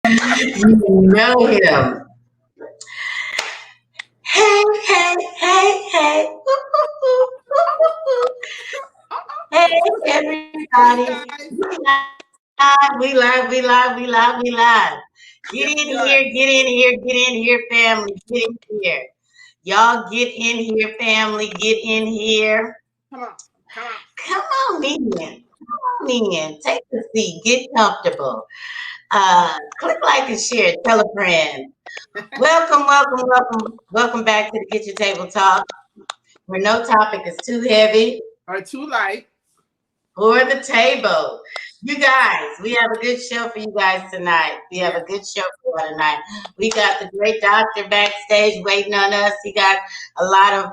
You know him. Hey, hey, hey, hey. Hey, Hey everybody. guys, We live. Get yes in we here, are. get in here, family. Get in here. Y'all get in here, family. Get in here. Come on, come on. Come on in. Come on in. Take a seat. Get comfortable. Click like and share. Tell a friend. Welcome back to the Get Your Table Talk, where no topic is too heavy Or too light. for the table. You guys, we have a good show for you guys tonight. We have Yes, a good show for you tonight. We got the great doctor backstage waiting on us. He got a lot of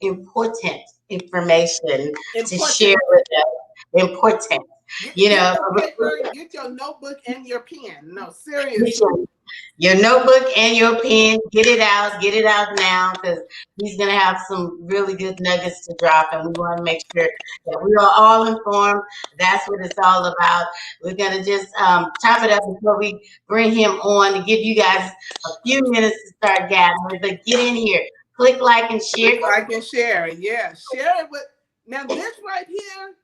important information to share important. with us. Important, you Get know. your paper, get your notebook and your pen. No, seriously. Your notebook and your pen, get it out now, because he's going to have some really good nuggets to drop, and we want to make sure that we are all informed. That's what it's all about. We're going to just chop it up before we bring him on to give you guys a few minutes to start gathering. But get in here, click like and share. Click like and share. Yeah, share it with. Now this right here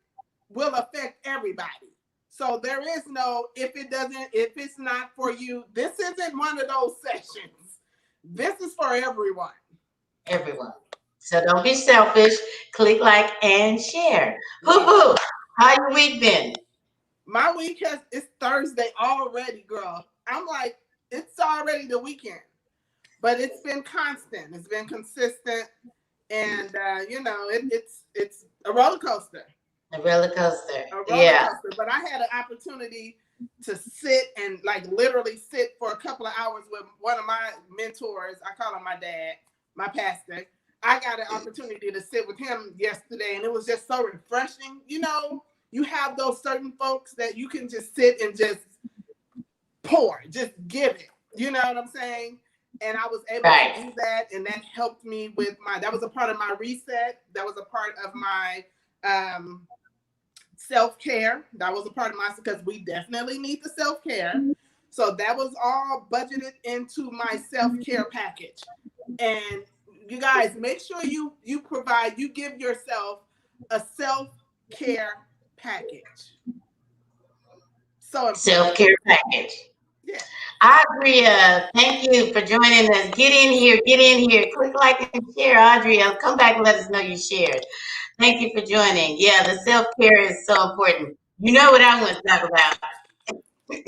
will affect everybody. So there is no if it's not for you. This isn't one of those sessions. This is for everyone. Everyone. So don't be selfish. Click like and share. Boo Yeah. boo. How your week been? My week it's Thursday already, girl. I'm like, it's already the weekend. But it's been constant, it's been consistent, and it's a roller coaster. A roller coaster. A roller Yeah. coaster. But I had an opportunity to sit and like literally sit for a couple of hours with one of my mentors. I call him my dad, my pastor. I got an opportunity to sit with him yesterday, and it was just so refreshing. You have those certain folks that you can just sit and just pour, just give it. You know what I'm saying? And I was able to do that, and that helped me with that was a part of my reset. That was a part of my self-care. That was a part of because we definitely need the self-care. So that was all budgeted into my self-care package. And you guys, make sure you give yourself a self-care package. So important. Self-care package. Yeah. I agree. Thank you for joining us. Get in here. Get in here. Click like and share, Audrey. Come back and let us know you shared. Thank you for joining. Yeah, the self-care is so important. You know what I want to talk about? Which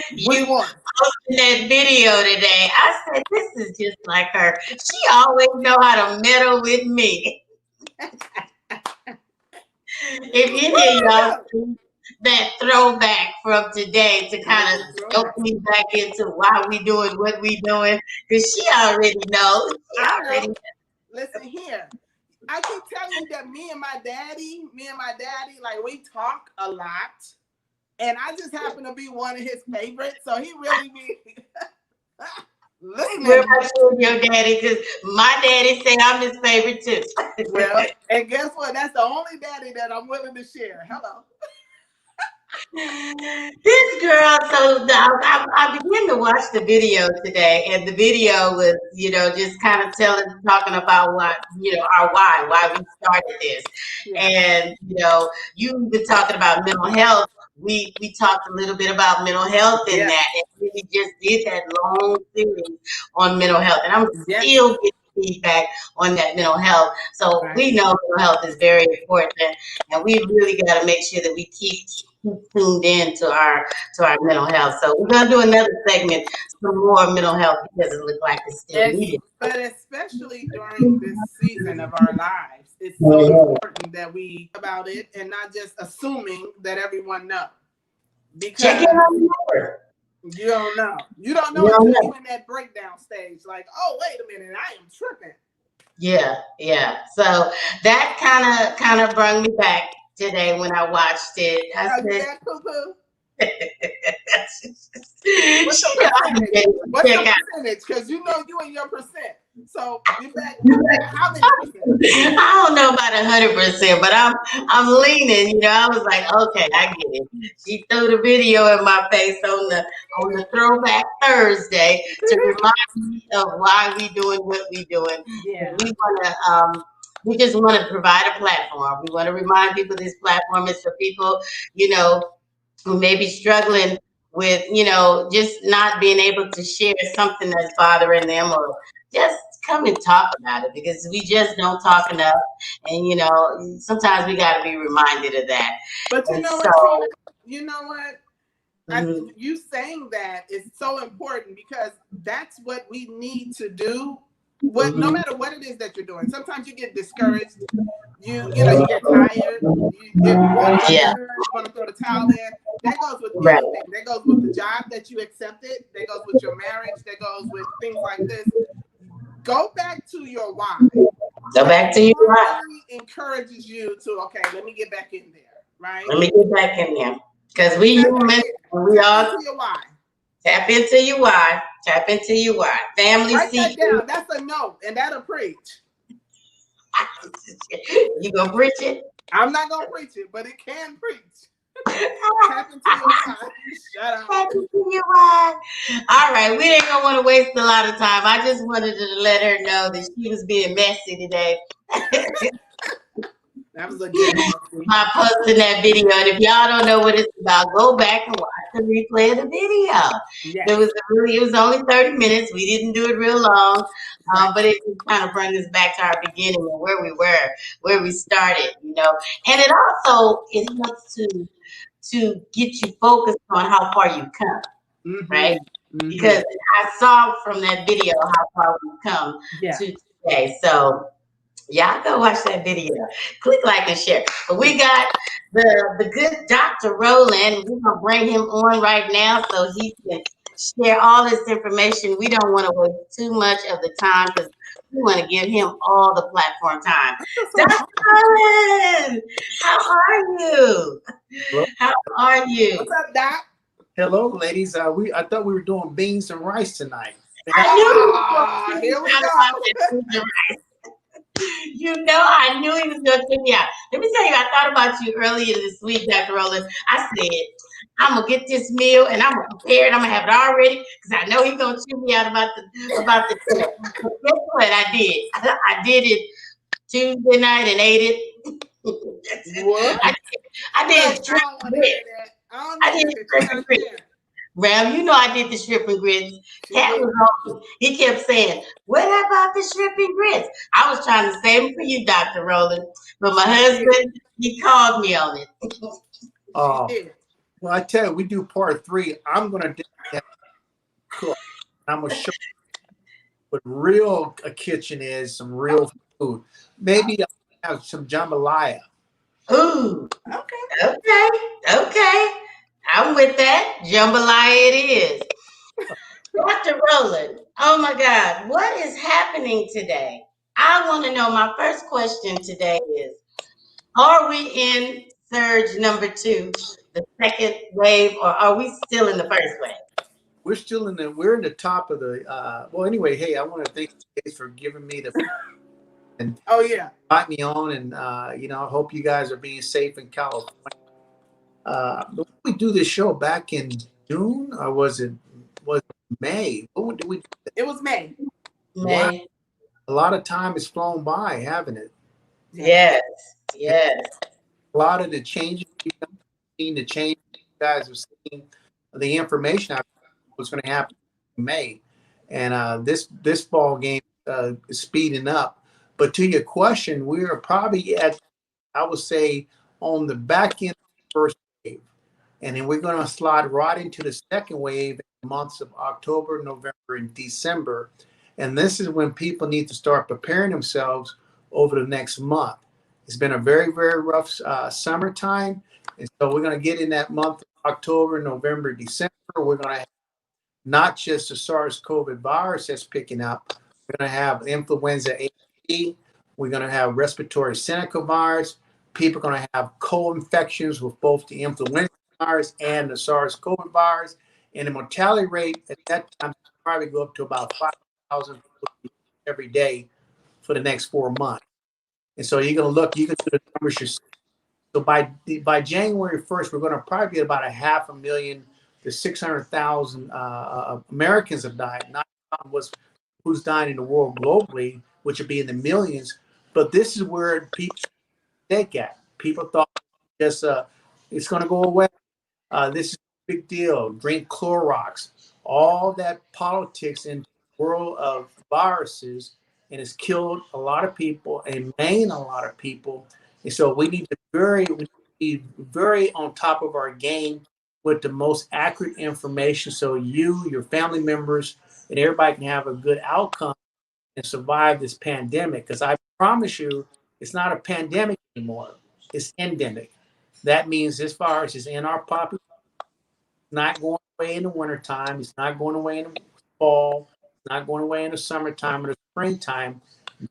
You one? posted that video today. I said, this is just like her. She always know how to meddle with me. If any of y'all see that throwback from today to kind of help me back into why we doing what we doing, because she already knows. She already knows. Listen here. I keep telling you that me and my daddy, like we talk a lot. And I just happen to be one of his favorites. So he really be listening. Where about you and your daddy? Because my daddy say I'm his favorite too. Well, and guess what? That's the only daddy that I'm willing to share. Hello. This girl, so I began to watch the video today, and the video was, just kind of talking about our why we started this. Yeah. And, you've been talking about mental health. We talked a little bit about mental health in that, and we just did that long series on mental health, and I'm still getting feedback on that mental health. So we know mental health is very important, and we really got to make sure that we keep tuned in to our mental health. So we're gonna do another segment, some more mental health, because it looks like it's still needed. But especially during this season of our lives, it's so important that we about it and not just assuming that everyone knows. Because you don't know. You don't know until you're in that breakdown stage. Like, oh, wait a minute, I am tripping. Yeah. So that kind of brought me back today when I watched it. I said, poo-poo? What's your percentage? Because you know you and your percent. So in fact, how many percent? I don't know about 100%, but I'm leaning. You know, I was like, okay, I get it. She threw the video in my face on the Throwback Thursday to remind me of why we doing what we doing. Yeah. We just want to provide a platform. We want to remind people this platform is for people, you know, who may be struggling with, you know, just not being able to share something that's bothering them, or just come and talk about it, because we just don't talk enough. And, you know, sometimes we got to be reminded of that. But you And know so, what, Tina? You know what? mhm, You saying that is so important, because that's what we need to do. What, no mhm, matter what it is that you're doing, sometimes you get discouraged. You know, you get tired. You want to get yeah, discouraged. You want to throw the towel in. That goes with right. anything. That goes with the job that you accepted. That goes with your marriage. That goes with things like this. Go back to your why. Go back to you. What really encourages you to, okay, let me get back in there, right? Let me get back in there, because we Tap back human. in. We Tap all into your why. tap into your why. Tap into your why. Family Write that secret. down. That's a note, and that'll preach. You gonna preach it? I'm not gonna preach it, but it can preach. Tap into your why. Shut up. Tap into your why. All right, we ain't gonna want to waste a lot of time. I just wanted to let her know that she was being messy today. That was a good one. By posting that video, and if y'all don't know what it's about, go back and watch the replay of the video. Yes. It was only 30 minutes. We didn't do it real long, Right. but it kind of brings us back to our beginning and where we were, where we started, you know. And it helps to get you focused on how far you come, right? Mm-hmm. Because I saw from that video how far we've come to today. So y'all go watch that video. Click like and share. But we got the good Dr. Roland. We're gonna bring him on right now so he can share all this information. We don't want to waste too much of the time, because we want to give him all the platform time. Dr. Roland, how are you? Hello. How are you? What's up, Doc? Hello, ladies. I thought we were doing beans and rice tonight. Ah, here we go. You know, I knew he was going to take me out. Let me tell you, I thought about you earlier this week, Dr. Roland. I said, I'm going to get this meal and I'm going to prepare it. I'm going to have it all ready, because I know he's going to chew me out about the dinner. But guess what I did? I did it Tuesday night and ate it. What? I did shrimp I and grits. I did shrimp and grits. Ram, you know I did the shrimp and grits. Cat was on me. He kept saying, what about the shrimp and grits? I was trying to save them for you, Dr. Roland. But my husband, he called me on it. Well, I tell you, we do part 3. I'm going to do that cook. I'm going to show you what real a kitchen is, some real food. Maybe I'll have some jambalaya. Ooh. Okay. Okay. I'm with that. Jambalaya it is. Dr. Roland, oh my God, what is happening today? I want to know, my first question today is, are we in surge number 2, the second wave, or are we still in the first wave? We're in the top of the, well, anyway, hey, I want to thank you guys for giving me the, and invite me on. And, you know, I hope you guys are being safe in California. But we do this show back in June, or was it May? When did we do it? It was May. May. Wow. A lot of time has flown by, haven't it? Yes. A lot of the changes you've seen, the change you guys have seen, the information was going to happen in May, and this ball game is speeding up. But to your question, we are probably at, I would say, on the back end of the first wave, and then we're going to slide right into the second wave in the months of October, November, and December. And this is when people need to start preparing themselves over the next month. It's been a very, very rough summertime. And so we're going to get in that month of October, November, December. We're going to have not just the SARS-CoV virus that's picking up. We're going to have influenza A. We're going to have respiratory syncytial virus. People are going to have co-infections with both the influenza virus and the SARS-CoV virus. And the mortality rate at that time will probably go up to about 5,000 every day for the next 4 months. And so you're going to look, you can do the numbers yourself. So by January 1st, we're going to probably get about 500,000 to 600,000 Americans have died. Not who's dying in the world globally, which would be in the millions. But this is where people take at. People thought just it's going to go away. This is a big deal. Drink Clorox. All that politics in the world of viruses, and it's killed a lot of people and maimed a lot of people. And so we need to be very on top of our game with the most accurate information, so you, your family members, and everybody can have a good outcome and survive this pandemic. Because I promise you, it's not a pandemic anymore. It's endemic. That means this virus is in our population. It's not going away in the wintertime. It's not going away in the fall. It's not going away in the summertime or the springtime.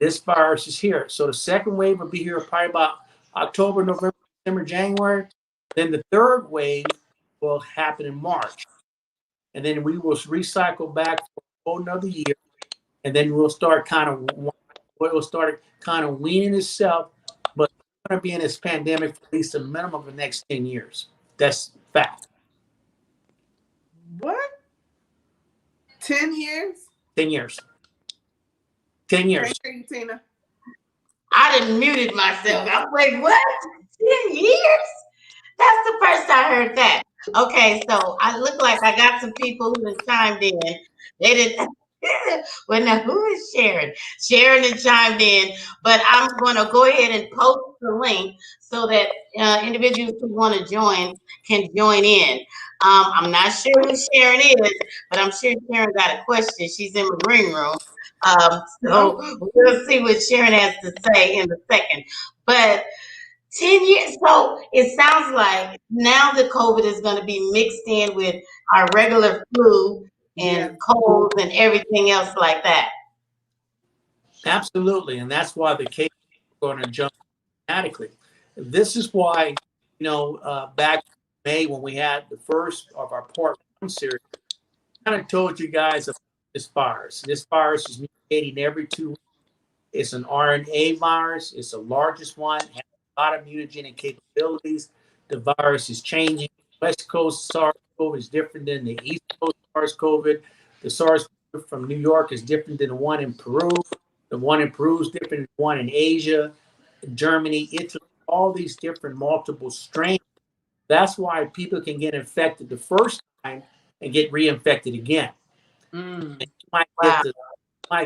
This virus is here. So the second wave will be here probably about October, November, December, January. Then the third wave will happen in March. And then we will recycle back for a whole another year. And then we'll start weaning itself. But we're going to be in this pandemic for at least a minimum of the next 10 years. That's fact. What? 10 years? 10 years. 10 years. Thank you, Tina. I done muted myself. I'm like, what? 10 years? That's the first I heard that. Okay, so I look like I got some people who have chimed in. They didn't. Well, now who is Sharon? Sharon had chimed in, but I'm going to go ahead and post the link so that individuals who want to join can join in. I'm not sure who Sharon is, but I'm sure Sharon got a question. She's in the green room. So we'll see what Sharon has to say in a second. But 10 years. So it sounds like now the COVID is going to be mixed in with our regular flu and colds and everything else like that. Absolutely. And that's why the cases are going to jump dramatically. This is why, back in May when we had the first of our part 1 series, I kind of told you guys about this virus. This virus is mutating every 2 weeks. It's an RNA virus. It's the largest one. It has a lot of mutagenic capabilities. The virus is changing. West Coast SARS-CoV is different than the East Coast SARS-CoV. The SARS from New York is different than the one in Peru. The one in Peru is different than the one in Asia, Germany, Italy, all these different multiple strains. That's why people can get infected the first time and get reinfected again. And you might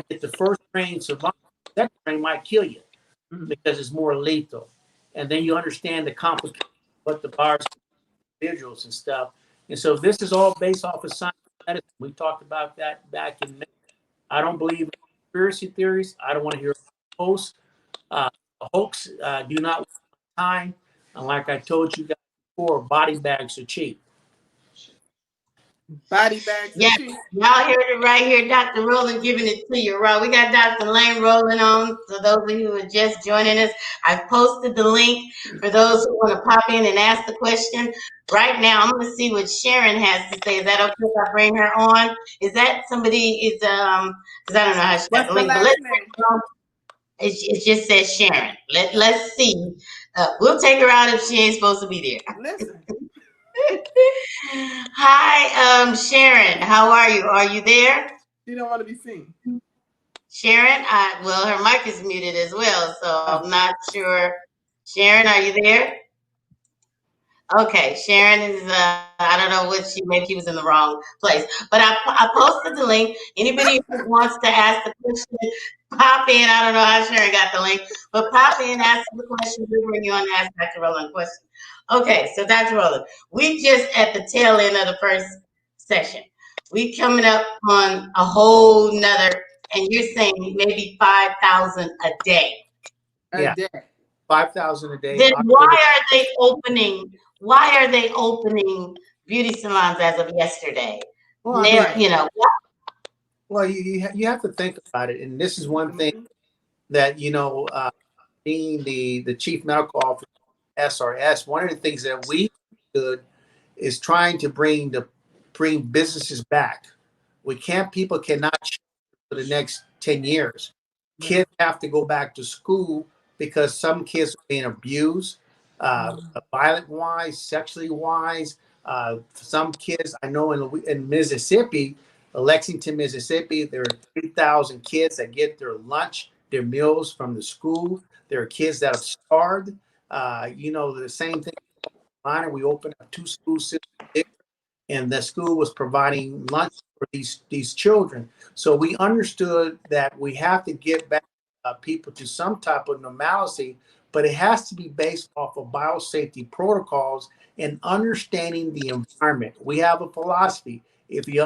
get the first strain survive. That strain might kill you because it's more lethal. And then you understand the complications of what the virus individuals and stuff. And so this is all based off of science and medicine. We talked about that back in May. I don't believe in conspiracy theories. I don't want to hear hoax. Do not waste time. And like I told you guys before, body bags are cheap. Body bags. Yeah, y'all heard it right here. Dr. Rowland giving it to you, Rob. We got Dr. Lane Rowland on. So those of you who are just joining us, I've posted the link for those who want to pop in and ask the question. Right now, I'm going to see what Sharon has to say. Is that okay if I bring her on? Is that somebody because I don't know how she got the link. But it just says Sharon. Let's see. We'll take her out if she ain't supposed to be there. Listen. Hi, Sharon. How are you? Are you there? She don't want to be seen. Sharon, well, her mic is muted as well, so I'm not sure. Sharon, are you there? Okay, Sharon is, I don't know what maybe she was in the wrong place. But I posted the link. Anybody who wants to ask the question, pop in. I don't know how Sharon got the link, but pop in, ask the question. We'll bring you on to ask Dr. Rowland a question. Okay, so Dr. Rowland, we just at the tail end of the first session. We coming up on a whole nother, and you're saying maybe 5,000 a day. A day. 5,000 a day. Then why are they opening? Why are they opening beauty salons as of yesterday? Well, right. Well, you have to think about it, and this is one thing that being the chief medical officer SRS, one of the things that we did is trying to bring businesses back. People cannot for the next 10 years. Kids have to go back to school because some kids are being abused, violent wise, sexually wise. Some kids I know in Mississippi, Lexington, Mississippi, there are 3,000 kids that get their lunch, their meals from the school. There are kids that have starved. The same thing. We opened up 2 school systems there, and the school was providing lunch for these children. So we understood that we have to get back people to some type of normalcy, but it has to be based off of biosafety protocols and understanding the environment. We have a philosophy: if you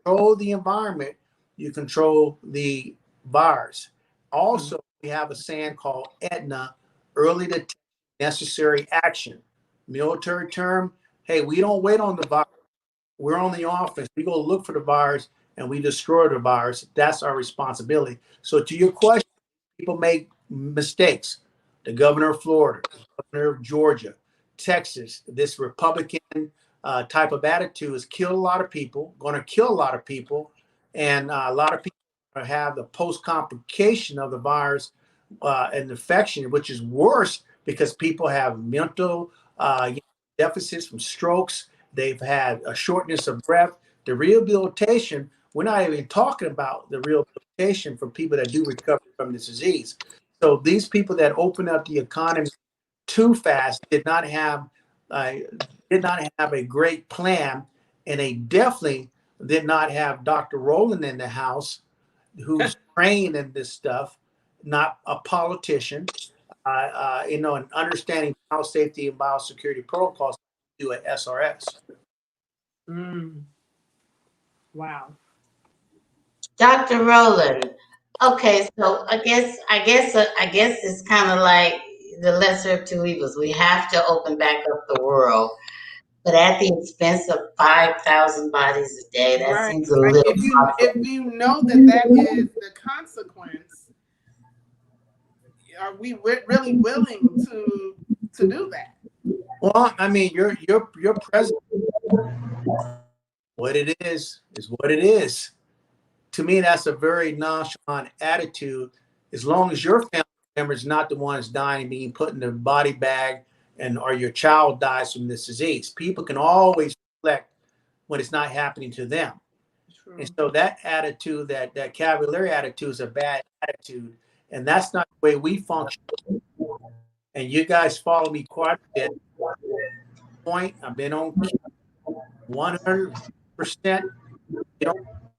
control the environment, you control the virus. Also, we have a saying called EDNA: early detection, necessary action. Military term: hey, we don't wait on the virus. We're on the offense. We go look for the virus and we destroy the virus. That's our responsibility. So to your question, people make mistakes. The governor of Florida, the governor of Georgia, Texas, this Republican type of attitude has killed a lot of people, going to kill a lot of people. And a lot of people have the post-complication of the virus and infection, which is worse because people have mental deficits from strokes. They've had a shortness of breath. The rehabilitation, we're not even talking about the rehabilitation for people that do recover from this disease. So these people that open up the economy too fast did not have a great plan, and they definitely did not have Dr. Rowland in the house, who's trained in this stuff, not a politician, and understanding biosafety and biosecurity protocols to do at SRS. Wow. Dr. Rowland. Okay, so I guess it's kind of like the lesser of two evils. We have to open back up the world, but at the expense of 5,000 bodies a day. That seems a little. If you know that is the consequence, are we really willing to do that? Well, I mean, your president. What it is what it is. To me, that's a very nonchalant attitude. As long as your family member is not the one that's dying, being put in the body bag, or your child dies from this disease, people can always reflect when it's not happening to them. True. And so that attitude, that cavalier attitude, is a bad attitude, and that's not the way we function. And you guys follow me quite a bit. Point, I've been on 100%.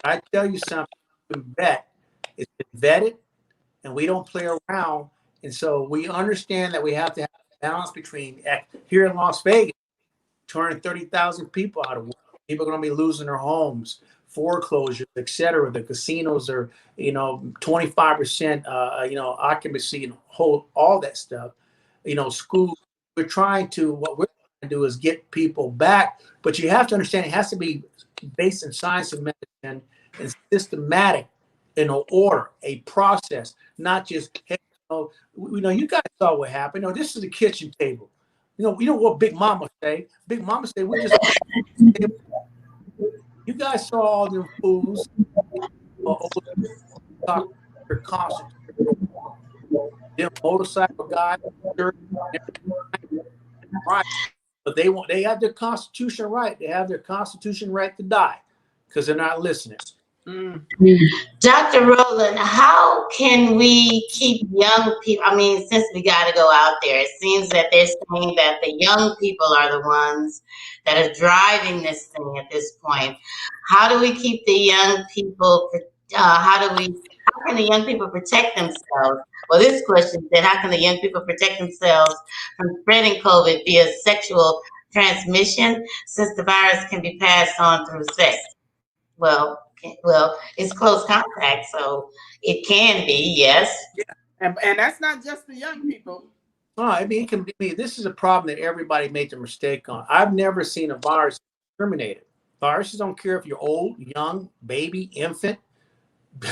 I tell you something, it's been vetted, and we don't play around. And so we understand that we have to have a balance between, here in Las Vegas, 230,000 people out of work. People are going to be losing their homes, foreclosures, etc. The casinos are, 25%, occupancy and hold all that stuff. Schools. What we're trying to do is get people back, but you have to understand it has to be based in science and medicine and systematic, in an order, a process, not just, hey, you guys saw what happened. This is the kitchen table. You know what Big Mama say? Big Mama say we just. You guys saw all them fools. Them motorcycle guys, right? But they have their constitution right. They have their constitution right to die because they're not listening. Dr. Rowland, how can we keep young people? I mean, since we got to go out there, it seems that they're saying that the young people are the ones that are driving this thing at this point. How do we keep the young people? How can the young people protect themselves? Well, this question said, how can the young people protect themselves from spreading COVID via sexual transmission, since the virus can be passed on through sex? Well, it's close contact, so it can be, yes. Yeah. And that's not just the young people. No, I mean, it can be. This is a problem that everybody made the mistake on. I've never seen a virus discriminated. Viruses don't care if you're old, young, baby, infant,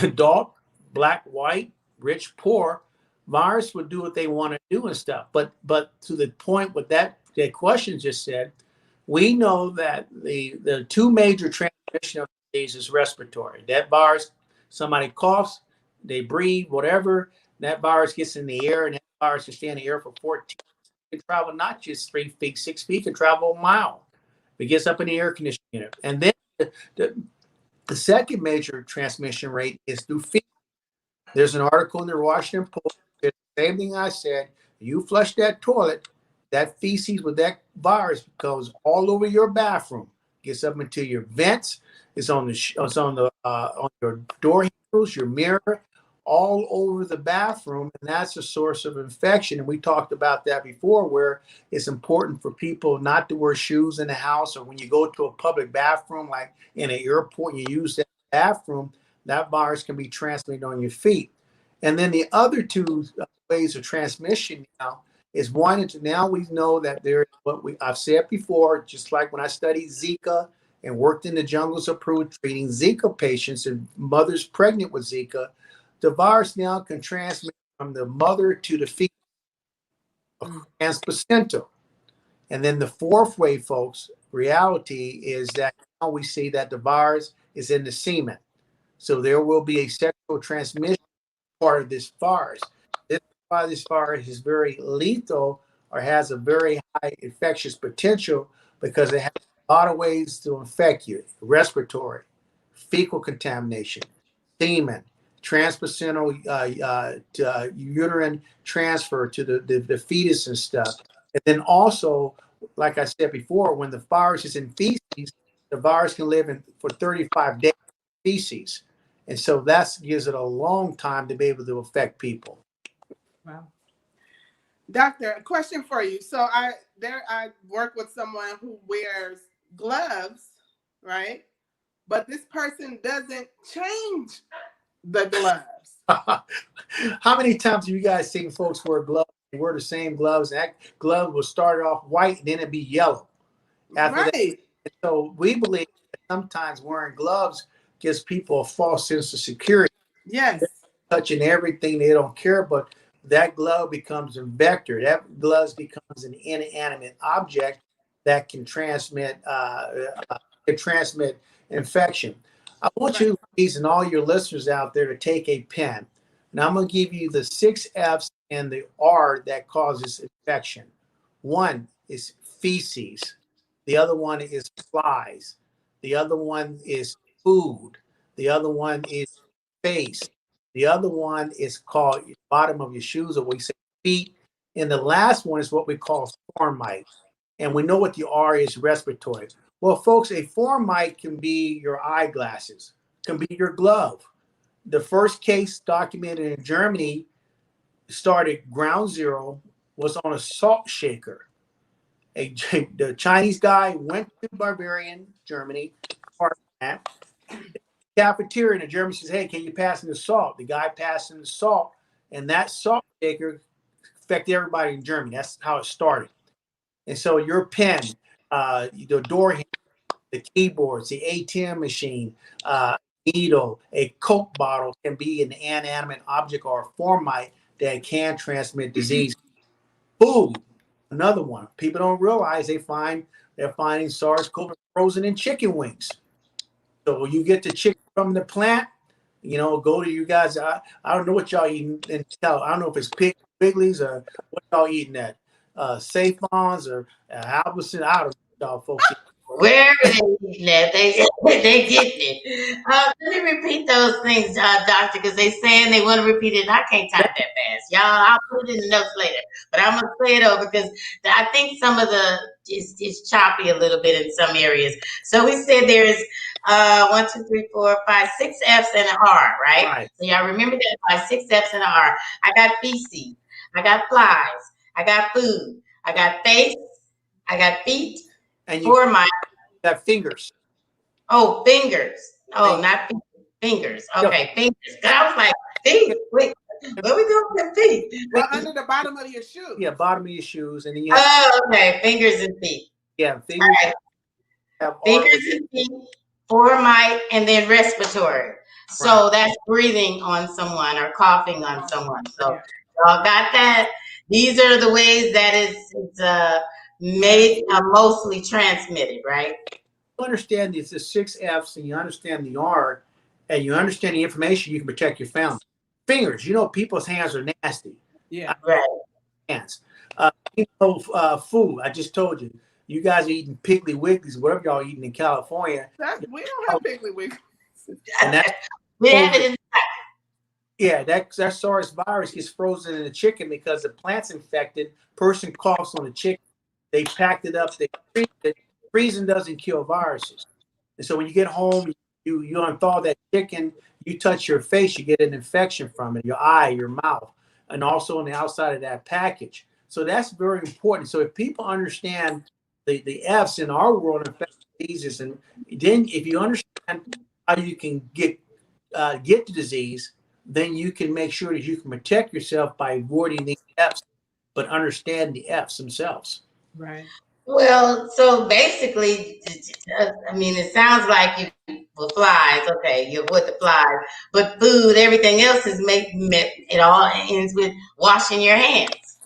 adult, black, white, rich, poor. Virus would do what they want to do and stuff. But to the point what that question just said, we know that the two major transmission of disease is respiratory. That virus, somebody coughs, they breathe, whatever. That virus gets in the air, and that virus can stay in the air for 14. It can travel not just 3 feet, 6 feet, it can travel a mile. It gets up in the air conditioning unit. And then the second major transmission rate is through feet. There's an article in the Washington Post. The same thing I said. You flush that toilet, that feces with that virus goes all over your bathroom, gets up into your vents. It's on your door handles, your mirror, all over the bathroom, and that's a source of infection. And we talked about that before, where it's important for people not to wear shoes in the house, or when you go to a public bathroom, like in an airport, and you use that bathroom, that virus can be transmitted on your feet. And then the other two ways of transmission now is one. Now we know that there, I've said before, just like when I studied Zika and worked in the jungles of Peru treating Zika patients and mothers pregnant with Zika, the virus now can transmit from the mother to the fetus, transplacental. And then the fourth way, folks, reality is that now we see that the virus is in the semen. So there will be a sexual transmission part of this virus. This is why this virus is very lethal or has a very high infectious potential, because it has a lot of ways to infect you: respiratory, fecal contamination, semen, transplacental uterine transfer to the fetus and stuff. And then also, like I said before, when the virus is in feces, the virus can live for 35 days in feces. And so that gives it a long time to be able to affect people. Wow. Doctor, a question for you. So I work with someone who wears gloves, right? But this person doesn't change the gloves. How many times have you guys seen folks wear gloves? They wear the same gloves, and that glove will start off white and then it'd be yellow. After that. And so we believe that sometimes wearing gloves gives people a false sense of security. Yes. They're touching everything, they don't care, but that glove becomes a vector. That glove becomes an inanimate object that can transmit infection. I want you, please, and all your listeners out there, to take a pen. And I'm going to give you the 6 F's and the R that causes infection. One is feces. The other one is flies. The other one is food. The other one is face. The other one is called bottom of your shoes, or we say feet. And the last one is what we call foreign mite. And we know what the R is, respiratory. Well, folks, a foreign mite can be your eyeglasses, can be your glove. The first case documented in Germany started ground zero, was on a salt shaker. The Chinese guy went to Bavarian, Germany, cafeteria, and the German says, "Hey, can you pass me the salt?" The guy passed him the salt, and that salt shaker affected everybody in Germany. That's how it started. And so your pen, the door handle, the keyboards, the ATM machine, needle, a Coke bottle can be an inanimate object or a foreign mite that can transmit disease. Food, another one. People don't realize they're finding SARS-CoV frozen in chicken wings. So you get the chicken from the plant, go to you guys. I don't know what y'all eating. And I don't know if it's Piggly's or what y'all eating at. Safe-Ons or Albertson. I don't know y'all folks. Where are they eating at? They get it. Let me repeat those things, Doctor, because they saying they want to repeat it, and I can't type that fast. Y'all, I'll put it in the notes later. But I'm going to say it over because I think some of it's choppy a little bit in some areas. So we said there's 1, 2, 3, 4, 5, 6 F's and an R, right? So y'all remember that by 6 F's and an R. I got feces. I got flies. I got food. I got face. I got feet. And you got fingers. Oh, fingers. Oh, not feet. Fingers. Okay, fingers. I was like, feet. Wait, where we going with feet? Well, under the bottom of your shoes. Yeah, bottom of your shoes. And then okay. Fingers and feet. Yeah, fingers. Right. Fingers and feet, foreign mite, and then respiratory. So that's breathing on someone or coughing on someone. So y'all got that? These are the ways that it's mostly transmitted, right? You understand the 6 F's, and you understand the R, and you understand the information, you can protect your family. fingers. You know, people's hands are nasty. Yeah. Right. Hands. Food. I just told you. You guys are eating Piggly Wigglies, whatever y'all eating in California. We don't have Piggly Wigglies. And that's We have it in yeah, that SARS virus gets frozen in the chicken because the plant's infected. Person coughs on the chicken. They packed it up. They freeze it. Freezing doesn't kill viruses. And so when you get home, you unthaw that chicken. You touch your face, you get an infection from it. Your eye, your mouth, and also on the outside of that package. So that's very important. So if people understand the F's in our world, infectious diseases, and then if you understand how you can get the disease, then you can make sure that you can protect yourself by avoiding the F's, but understand the F's themselves. Right. Well, so basically, I mean, it sounds like you with flies. Okay, you avoid the flies, but food, everything else is it all ends with washing your hands.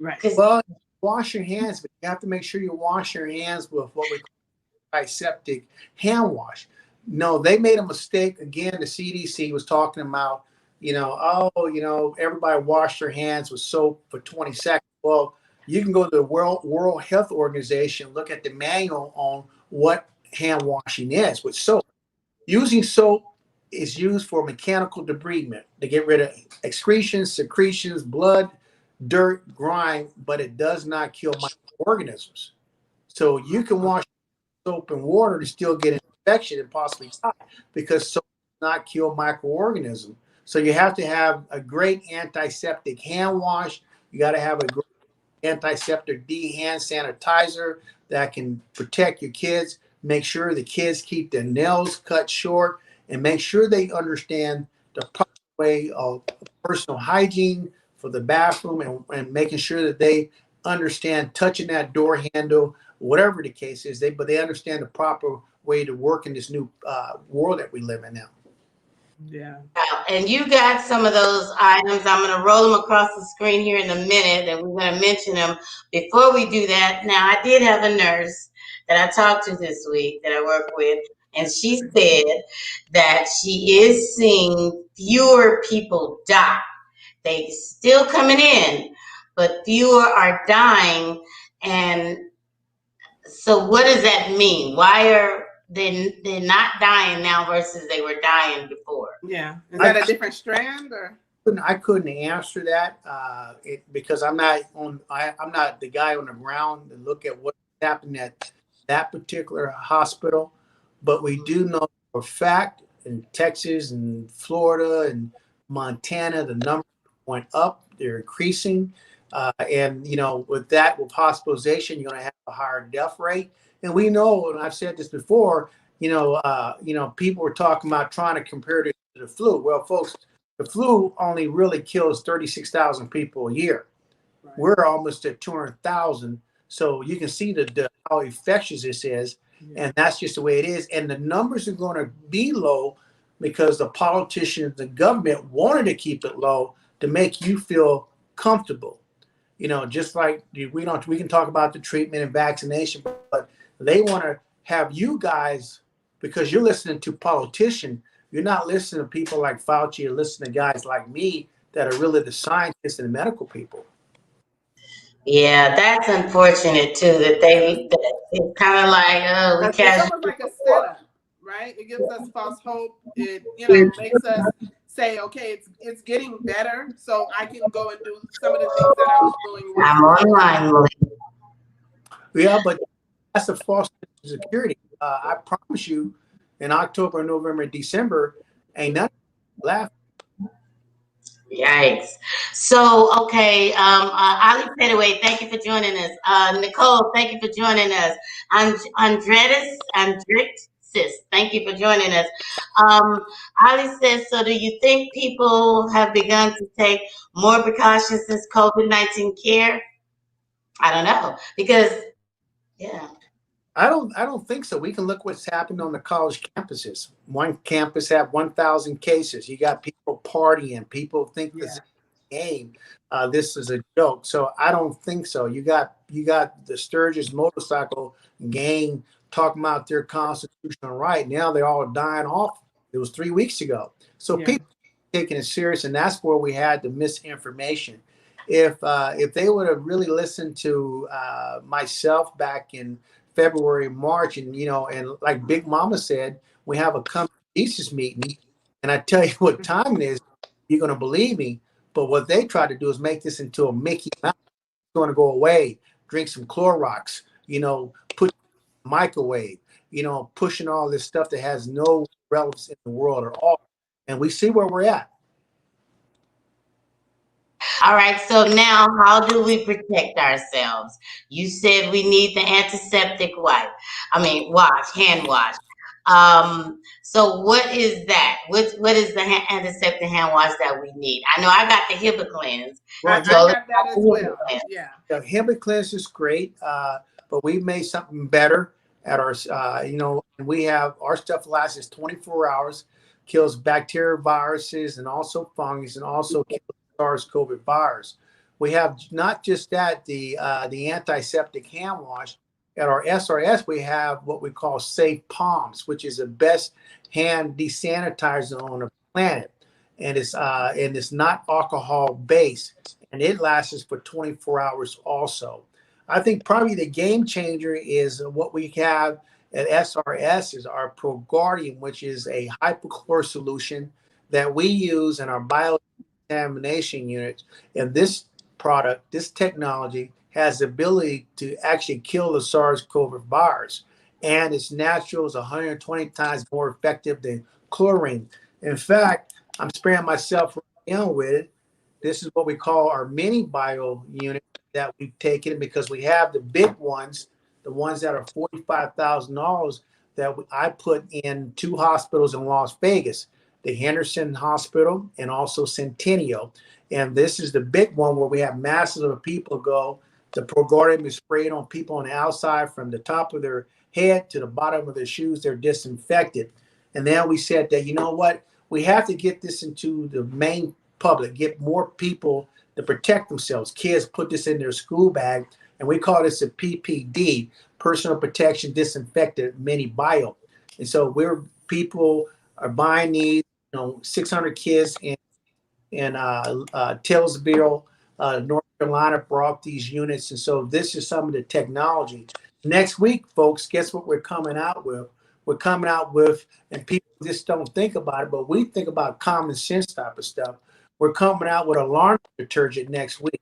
Right. Well, wash your hands, but you have to make sure you wash your hands with what we call antiseptic hand wash. No, they made a mistake. Again, the CDC was talking about, everybody wash their hands with soap for 20 seconds. Well, you can go to the World Health Organization, look at the manual on what hand washing is with soap. Using soap is used for mechanical debridement to get rid of excretions, secretions, blood, dirt, grime, but it does not kill microorganisms. So you can wash soap and water to still get an infection and possibly die because soap does not kill microorganisms. So you have to have a great antiseptic hand wash. You got to have a great antiseptic D hand sanitizer that can protect your kids. Make sure the kids keep their nails cut short and make sure they understand the proper way of personal hygiene for the bathroom and making sure that they understand touching that door handle, whatever the case is. But they understand the proper way to work in this new world that we live in now. Yeah. And you got some of those items. I'm going to roll them across the screen here in a minute, and we're going to mention them. Before we do that, now I did have a nurse that I talked to this week that I work with, and she said that she is seeing fewer people die. They still coming in, but fewer are dying. And so what does that mean? Why are they're not dying now versus they were dying before? Yeah. Is that a different strand or? I couldn't answer that because I'm not the guy on the ground to look at what happened at that particular hospital. But we do know for a fact in Texas and Florida and Montana, the numbers went up. They're increasing. And, with hospitalization, you're going to have a higher death rate. And we know, and I've said this before, people were talking about trying to compare this to the flu. Well, folks, the flu only really kills 36,000 people a year. Right. We're almost at 200,000. So you can see how infectious this is. Yeah. And that's just the way it is. And the numbers are going to be low because the politicians, the government wanted to keep it low to make you feel comfortable. Just like we can talk about the treatment and vaccination, but they want to have you guys, because you're listening to politicians, you're not listening to people like Fauci, you're listening to guys like me that are really the scientists and the medical people. Yeah, that's unfortunate too, that it's kind of like, we can't. It's almost like a setup, right? It gives us false hope. It, makes us say, okay, it's getting better, so I can go and do some of the things that I was doing. I'm online. Yeah, but that's a false security. I promise you, in October, November, December, ain't nothing left. Yikes. So, okay, Ali Petaway, thank you for joining us. Nicole, thank you for joining us. Andrix, thank you for joining us. Ali says, so do you think people have begun to take more precautions since COVID-19 care? I don't know, because, yeah. I don't think so. We can look what's happened on the college campuses. One campus had 1,000 cases. You got people partying. People think this is a game. This is a joke. So I don't think so. You got the Sturgis motorcycle gang talking about their constitutional right. Now they're all dying off. It was 3 weeks ago. So people taking it serious, and that's where we had the misinformation. If they would have really listened to myself back in February, March, and and like Big Mama said, we have a come to Jesus meeting, and I tell you what time it is, you're gonna believe me. But what they try to do is make this into a Mickey Mouse. It's going to go away. Drink some Clorox. Put microwave. Pushing all this stuff that has no relevance in the world at all. And we see where we're at. All right, so now how do we protect ourselves? You said we need the antiseptic hand wash. So what is that? What is the antiseptic hand wash that we need? I know I got the Hibiclens. I got that as well. Yeah. The Hibiclens is great, but we made something better at our, we have our stuff lasts 24 hours, kills bacteria, viruses, and also fungus, and also kills SARS-CoV virus. We have not just that, the antiseptic hand wash. At our SRS, we have what we call Safe Palms, which is the best hand desanitizer on the planet, and it's not alcohol based, and it lasts for 24 hours. Also, I think probably the game changer is what we have at SRS is our ProGuardian, which is a hypochlorite solution that we use in our biocontamination units. And this product, this technology, has the ability to actually kill the SARS-CoV virus. And it's natural, it's 120 times more effective than chlorine. In fact, I'm spraying myself right now with it. This is what we call our mini bio unit that we've taken, because we have the big ones, the ones that are $45,000 that I put in 2 hospitals in Las Vegas, the Henderson Hospital and also Centennial. And this is the big one where we have masses of people go. The ProGuardian is sprayed on people on the outside from the top of their head to the bottom of their shoes. They're disinfected. And then we said that, you know what, we have to get this into the main public, get more people to protect themselves. Kids put this in their school bag, and we call this a PPD, Personal Protection Disinfectant Mini Bio. And so people are buying these, 600 kids in Tillsville, North Carolina brought these units. And so this is some of the technology. Next week, folks, guess what we're coming out with? We're coming out with, and people just don't think about it, but we think about common sense type of stuff. We're coming out with a laundry detergent next week.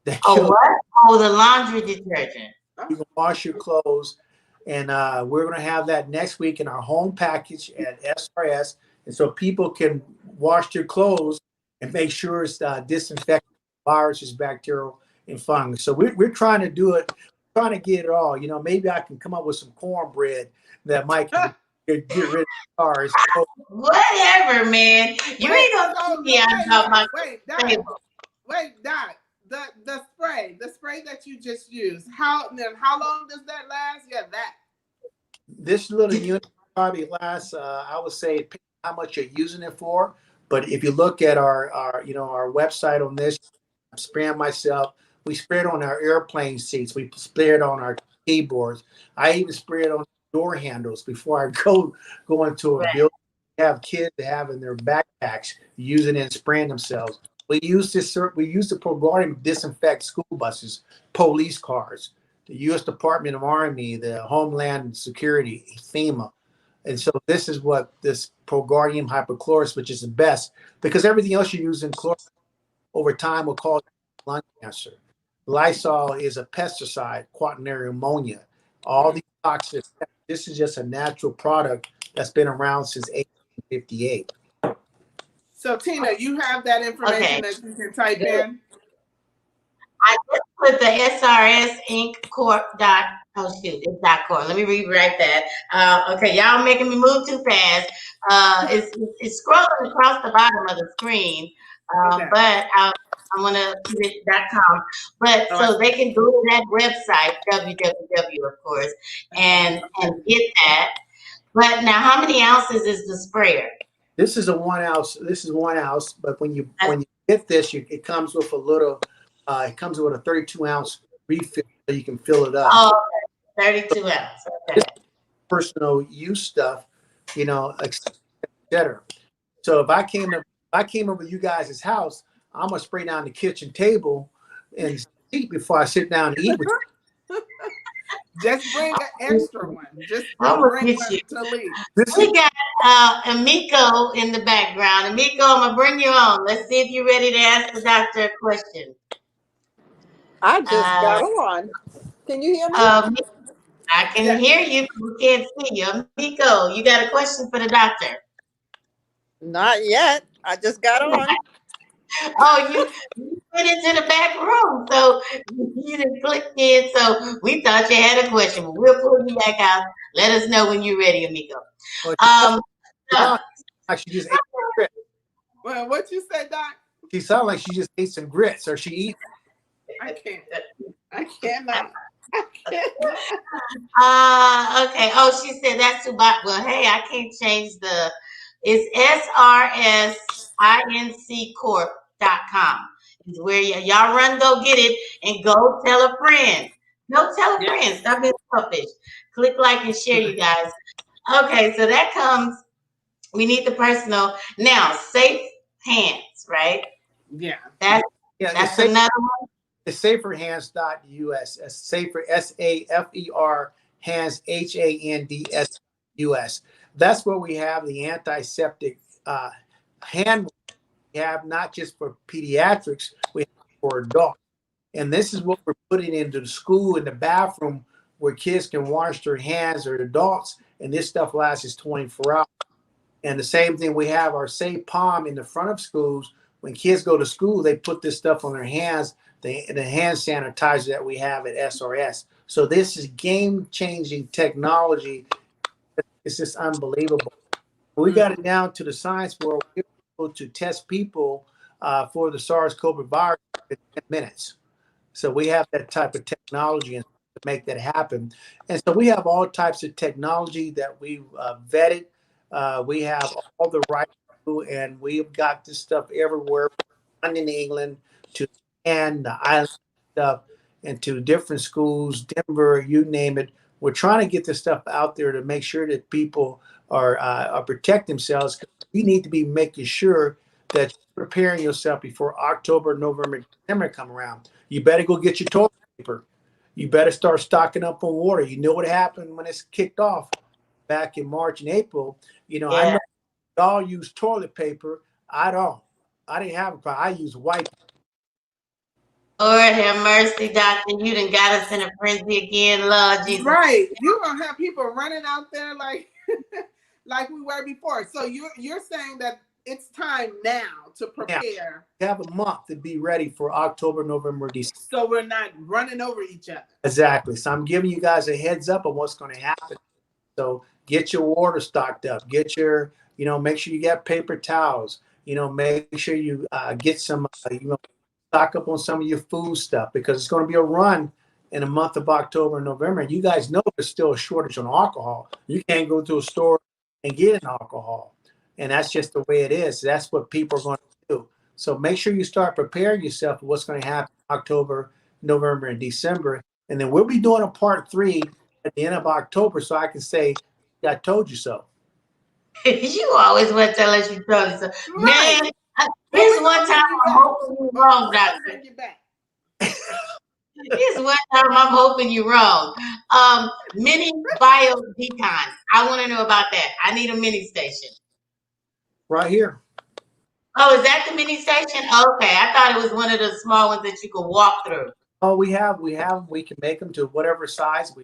What? Oh, the laundry detergent. You can wash your clothes. And we're going to have that next week in our home package at SRS. And so people can wash their clothes and make sure it's disinfected viruses, bacterial, and fungus. So we're trying to do it, trying to get it all. Maybe I can come up with some cornbread that might get rid of cars. Whatever, man. You ain't gonna see me on top of my table. Wait, Doc. The spray that you just used. How long does that last? Yeah, that. This little unit probably lasts. I would say how much you're using it for. But if you look at our website on this, I'm spraying myself. We spray it on our airplane seats. We spray it on our keyboards. I even spray it on door handles before I go into a building. Have kids that have in their backpacks using it and spraying themselves. We use the ProGuardian to disinfect school buses, police cars, the U.S. Department of Army, the Homeland Security, FEMA. And so this is what this ProGuardian hypochlorous, which is the best, because everything else you use in chlorine over time will cause lung cancer. Lysol is a pesticide, quaternary ammonia. All these toxins. This is just a natural product that's been around since 1858. So Tina, you have that information that you can type in. I just put the SRS Inc. Corp. It's .corp. Let me rewrite that. Okay, y'all making me move too fast. It's scrolling across the bottom of the screen, but I'm gonna put it .com. But so they can go to that website, www, of course, and get that. But now, how many ounces is the sprayer? This is a 1 ounce. This is 1 ounce, but when you get this, it comes with a little. It comes with a 32 ounce refill, so you can fill it up. Oh, 32 ounce. Okay. Personal use stuff, etc. So if I came to I came over to you guys' house, I'm gonna spray down the kitchen table and eat before I sit down to eat with you. Just bring an extra one. Just I'm gonna bring get you. one to leave. We got Amiko in the background. Amiko, I'm gonna bring you on. Let's see if you're ready to ask the doctor a question. I just got on. Can you hear me? I can Yes. hear you. We can't see you. Amiko, you got a question for the doctor? Not yet. I just got on. Oh, you went into the back room, so you didn't click in. So we thought you had a question, but we'll pull you back out. Let us know when you're ready, Amiko. Well, like she just ate some grits. Well, what you say, Doc? She sounded like she just ate some grits, or she eat. I can't. I cannot. I cannot. Okay. Oh, she said that's too bad. Well, hey, I can't change the. It's srsincorp.com. Is where y'all run, go get it, and go tell a friend. Go tell a friend. Stop being selfish. Click like and share, you guys. Okay, so that comes. We need the personal now. Safe hands, right? Yeah. That's another one. It's saferhands.us. Safer SAFER hands HANDS. That's where we have the antiseptic hand. We have not just for pediatrics, we have for adults. And this is what we're putting into the school, in the bathroom, where kids can wash their hands, or adults, and this stuff lasts 24 hours. And the same thing, we have our Safe Palm in the front of schools. When kids go to school, they put this stuff on their hands, the hand sanitizer that we have at SRS. So this is game-changing technology. It's just unbelievable. We got it down to the science where we're able to test people for the SARS-CoV virus in 10 minutes. So we have that type of technology to make that happen. And so we have all types of technology that we've vetted. We have all the right to, and we've got this stuff everywhere, from London, England, to the island stuff, and to different schools, Denver, you name it. We're trying to get this stuff out there to make sure that people are protect themselves. You need to be making sure that you're preparing yourself before October, November, December come around. You better go get your toilet paper. You better start stocking up on water. You know what happened when it's kicked off back in March and April. You know, I know y'all use toilet paper. I don't. I didn't have a problem. I use white. Lord have mercy, doctor. You done got us in a frenzy again, Lord Jesus. Right. You're gonna have people running out there like like we were before. So you're saying that it's time now to prepare. You have a month to be ready for October, November, December. So we're not running over each other. Exactly. So I'm giving you guys a heads up on what's going to happen. So get your water stocked up. Get your, make sure you got paper towels. Make sure you get some, stock up on some of your food stuff, because it's going to be a run in the month of October and November. And you guys know there's still a shortage on alcohol. You can't go to a store and get an alcohol. And that's just the way it is. That's what people are going to do. So make sure you start preparing yourself for what's going to happen in October, November, and December. And then we'll be doing a part 3 at the end of October, so I can say, I told you so. You always want to tell us you told you so. Right. Man, this one time I'm hoping you're wrong, doctor. This one time I'm hoping you're wrong. Mini bio decon. I want to know about that. I need a mini station. Right here. Oh, is that the mini station? Okay, I thought it was one of the small ones that you could walk through. Oh, we can make them to whatever size we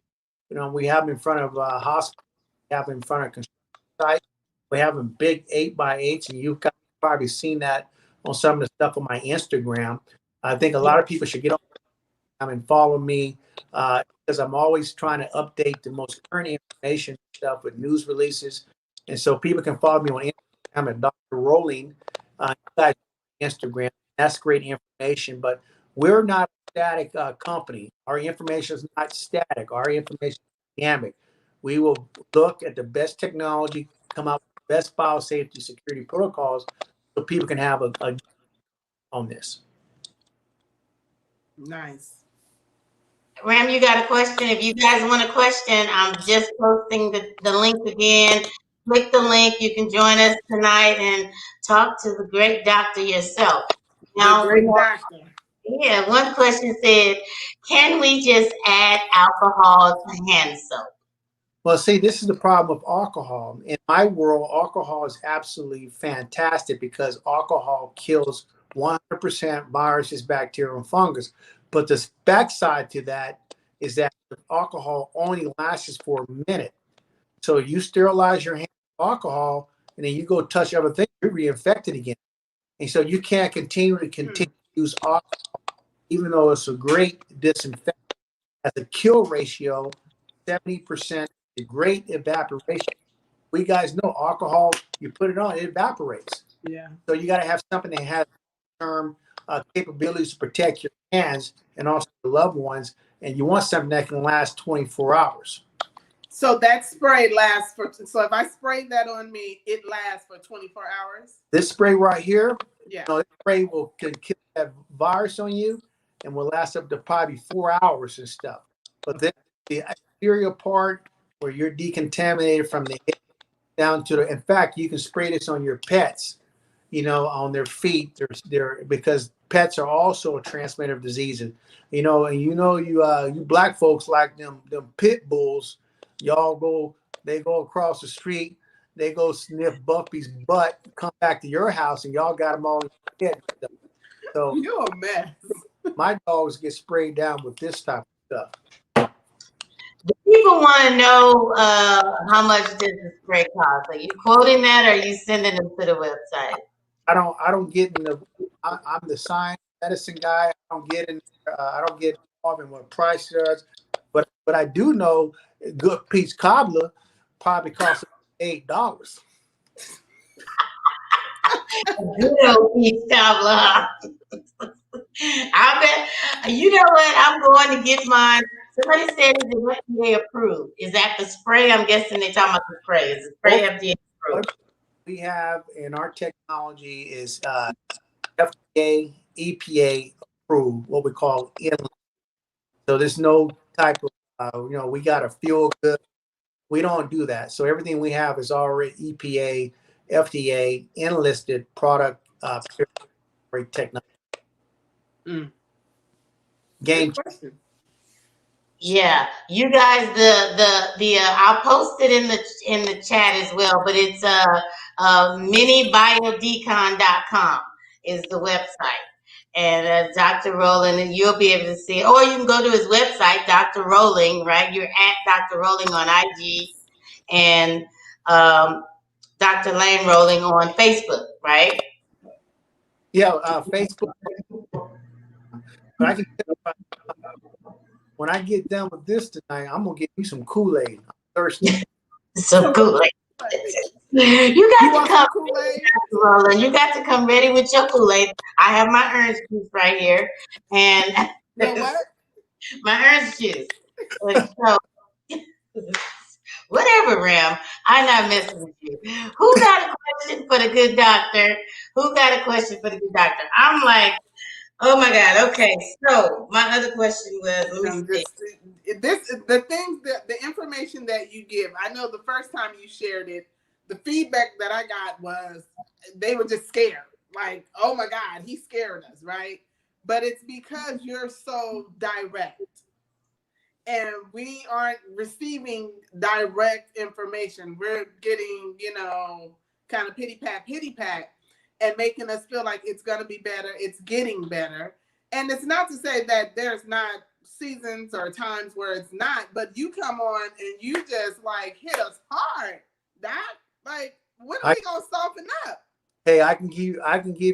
have them in front of hospitals. We have them in front of construction sites. We have them big 8x8s, and you've probably seen that on some of the stuff on my Instagram. I think a lot of people should get on and follow me because I'm always trying to update the most current information stuff with news releases. And so people can follow me on Instagram at Dr. Rolling. Instagram. That's great information, but we're not a static company. Our information is not static. Our information is dynamic. We will look at the best technology, come out with the best biosafety security protocols so people can have a on this. Nice. Ram, you got a question? If you guys want a question, I'm just posting the link again. click the link. You can join us tonight and talk to the great doctor yourself. Now, the great doctor. Yeah, one question said, can we just add alcohol to hand soap? Well, see, this is the problem with alcohol. In my world, alcohol is absolutely fantastic because alcohol kills 100% viruses, bacteria, and fungus. But the backside to that is that alcohol only lasts for a minute. So you sterilize your hands with alcohol, and then you go touch other things, you're reinfected again. And so you can't continue to use alcohol, even though it's a great disinfectant. As a kill ratio, 70% is great evaporation. We guys know alcohol, you put it on, it evaporates. Yeah. So you got to have something that has term capabilities to protect your hands and also your loved ones. And you want something that can last 24 hours. So that spray lasts so if I spray that on me, it lasts for 24 hours? This spray right here, yeah. This spray can kill that virus on you and will last up to probably 4 hours and stuff. But then the exterior part where you're decontaminated from the head down to in fact, you can spray this on your pets, on their feet. Because pets are also a transmitter of diseases, and you black folks like them pit bulls. They go across the street, they go sniff Buffy's butt, come back to your house, and y'all got them all in your head. So you're a mess. My dogs get sprayed down with this type of stuff. People want to know how much does the spray cost? Are you quoting that, or are you sending them to the website? I don't get in the. I'm the science medicine guy. I don't get involved in what price does, but I do know a good peach cobbler probably costs $8. Good old peach cobbler. I bet. You know what? I'm going to get mine. Somebody said it's FDA approved. Is that the spray? I'm guessing they're talking about the spray. Is the spray FDA approved? We have in our technology is FDA, EPA approved, what we call inlet. So there's no type of, we got a feel good. We don't do that. So everything we have is already EPA, FDA, enlisted product technology. Game question. Yeah, you guys, I'll post it in the chat as well, but it's minibiodecon.com is the website, and Dr. Rowling, and you'll be able to see it, or you can go to his website, Dr. Rowling, right? You're at Dr. Rowling on IG, and Dr. Lane Rowling on Facebook, right? Yeah, Facebook. But I can when I get done with this tonight, I'm gonna get you some Kool-Aid. I'm thirsty. Some Kool-Aid. You got to come, Roland. You got to come ready with your Kool-Aid. I have my orange juice right here, and my orange juice. So, whatever, Ram. I'm not messing with you. Who got a question for the good doctor? Who got a question for the good doctor? I'm like, oh my God. Okay. So my other question was, the information that you give. I know the first time you shared it, the feedback that I got was they were just scared. Like, oh my God, he scared us, right? But it's because you're so direct. And we aren't receiving direct information. We're getting, kind of pity pat, and making us feel like it's going to be better. It's getting better. And it's not to say that there's not seasons or times where it's not, but you come on and you just like hit us hard. Doc, like, when are we going to soften up? Hey, I can give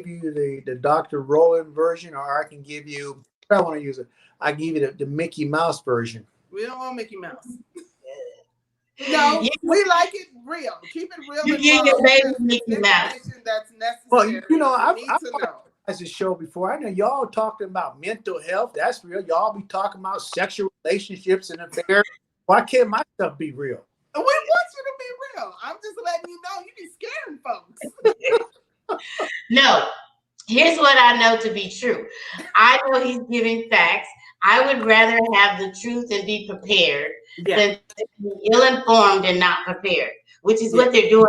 you the Dr. Rowland version, or I can give you, I don't want to use it. I give you the Mickey Mouse version. We don't want Mickey Mouse. No, we like it real. Keep it real. You get your baby Mickey Mouse. That's necessary. Well, I've watched the show before. I know y'all talking about mental health. That's real. Y'all be talking about sexual relationships and affairs. Why can't my stuff be real? We want you to be real. I'm just letting you know you be scaring folks. No, here's what I know to be true. I know he's giving facts. I would rather have the truth and be prepared than to be ill-informed and not prepared. which is what they're doing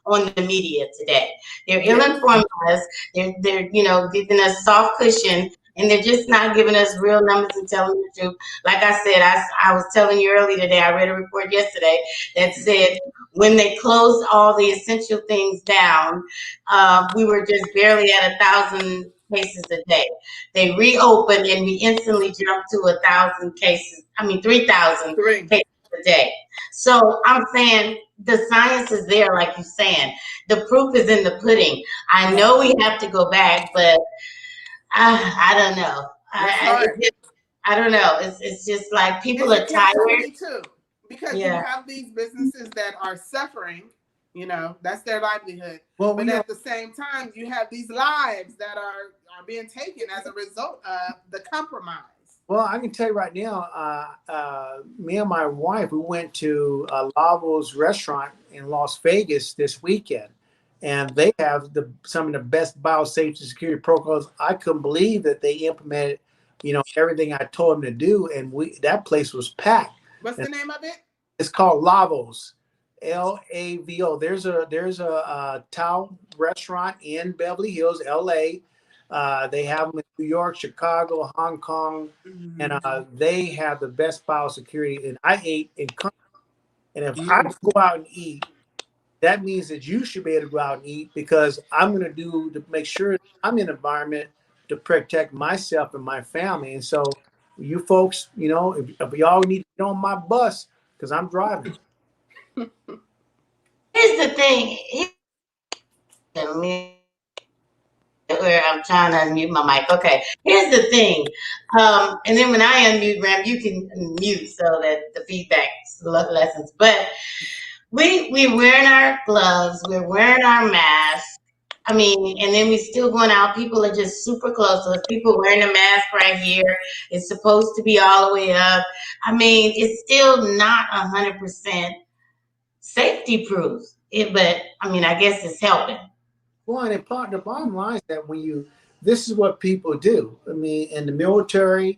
on the media today. They're ill-informing us. They're giving us soft cushion, and they're just not giving us real numbers and telling the truth. Like I said, I was telling you earlier today, I read a report yesterday that said when they closed all the essential things down, we were just barely at 1,000 cases a day. They reopened and we instantly jumped to 1,000 cases. 3,000 cases a day. So I'm saying the science is there, like you're saying. The proof is in the pudding. I know we have to go back, but I don't know. I don't know. It's just like people are tired. Too, because you have these businesses that are suffering. That's their livelihood. Well, but at the same time, you have these lives that are being taken as a result of the compromise. Well, I can tell you right now, me and my wife, we went to Lavo's restaurant in Las Vegas this weekend, and they have some of the best biosafety security protocols. I couldn't believe that they implemented, everything I told them to do, and that place was packed. What's the name of it? It's called Lavo's. Lavo. There's a Tao restaurant in Beverly Hills, LA. They have them in New York, Chicago, Hong Kong, and they have the best biosecurity. And I ate in country. And if I go out and eat, that means that you should be able to go out and eat, because I'm going to make sure I'm in an environment to protect myself and my family. And so you folks, if y'all need to get on my bus, because I'm driving. Here's the thing. Where I'm trying to unmute my mic. Okay. Here's the thing. And then when I unmute, Ram, you can mute so that the feedback lessens. But we're wearing our gloves. We're wearing our masks. And then we're still going out. People are just super close to us. People wearing a mask right here. It's supposed to be all the way up. It's still not 100% safety proof. But I guess it's helping. Well, and the bottom line is that this is what people do. In the military,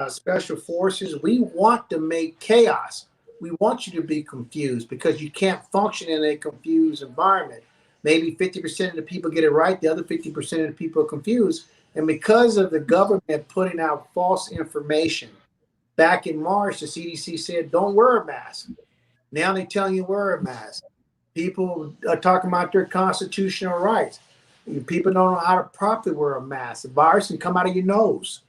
special forces, we want to make chaos. We want you to be confused, because you can't function in a confused environment. Maybe 50% of the people get it right. The other 50% of the people are confused. And because of the government putting out false information, back in March, the CDC said, don't wear a mask. Now they're telling you wear a mask. People are talking about their constitutional rights. People don't know how to properly wear a mask. The virus can come out of your nose.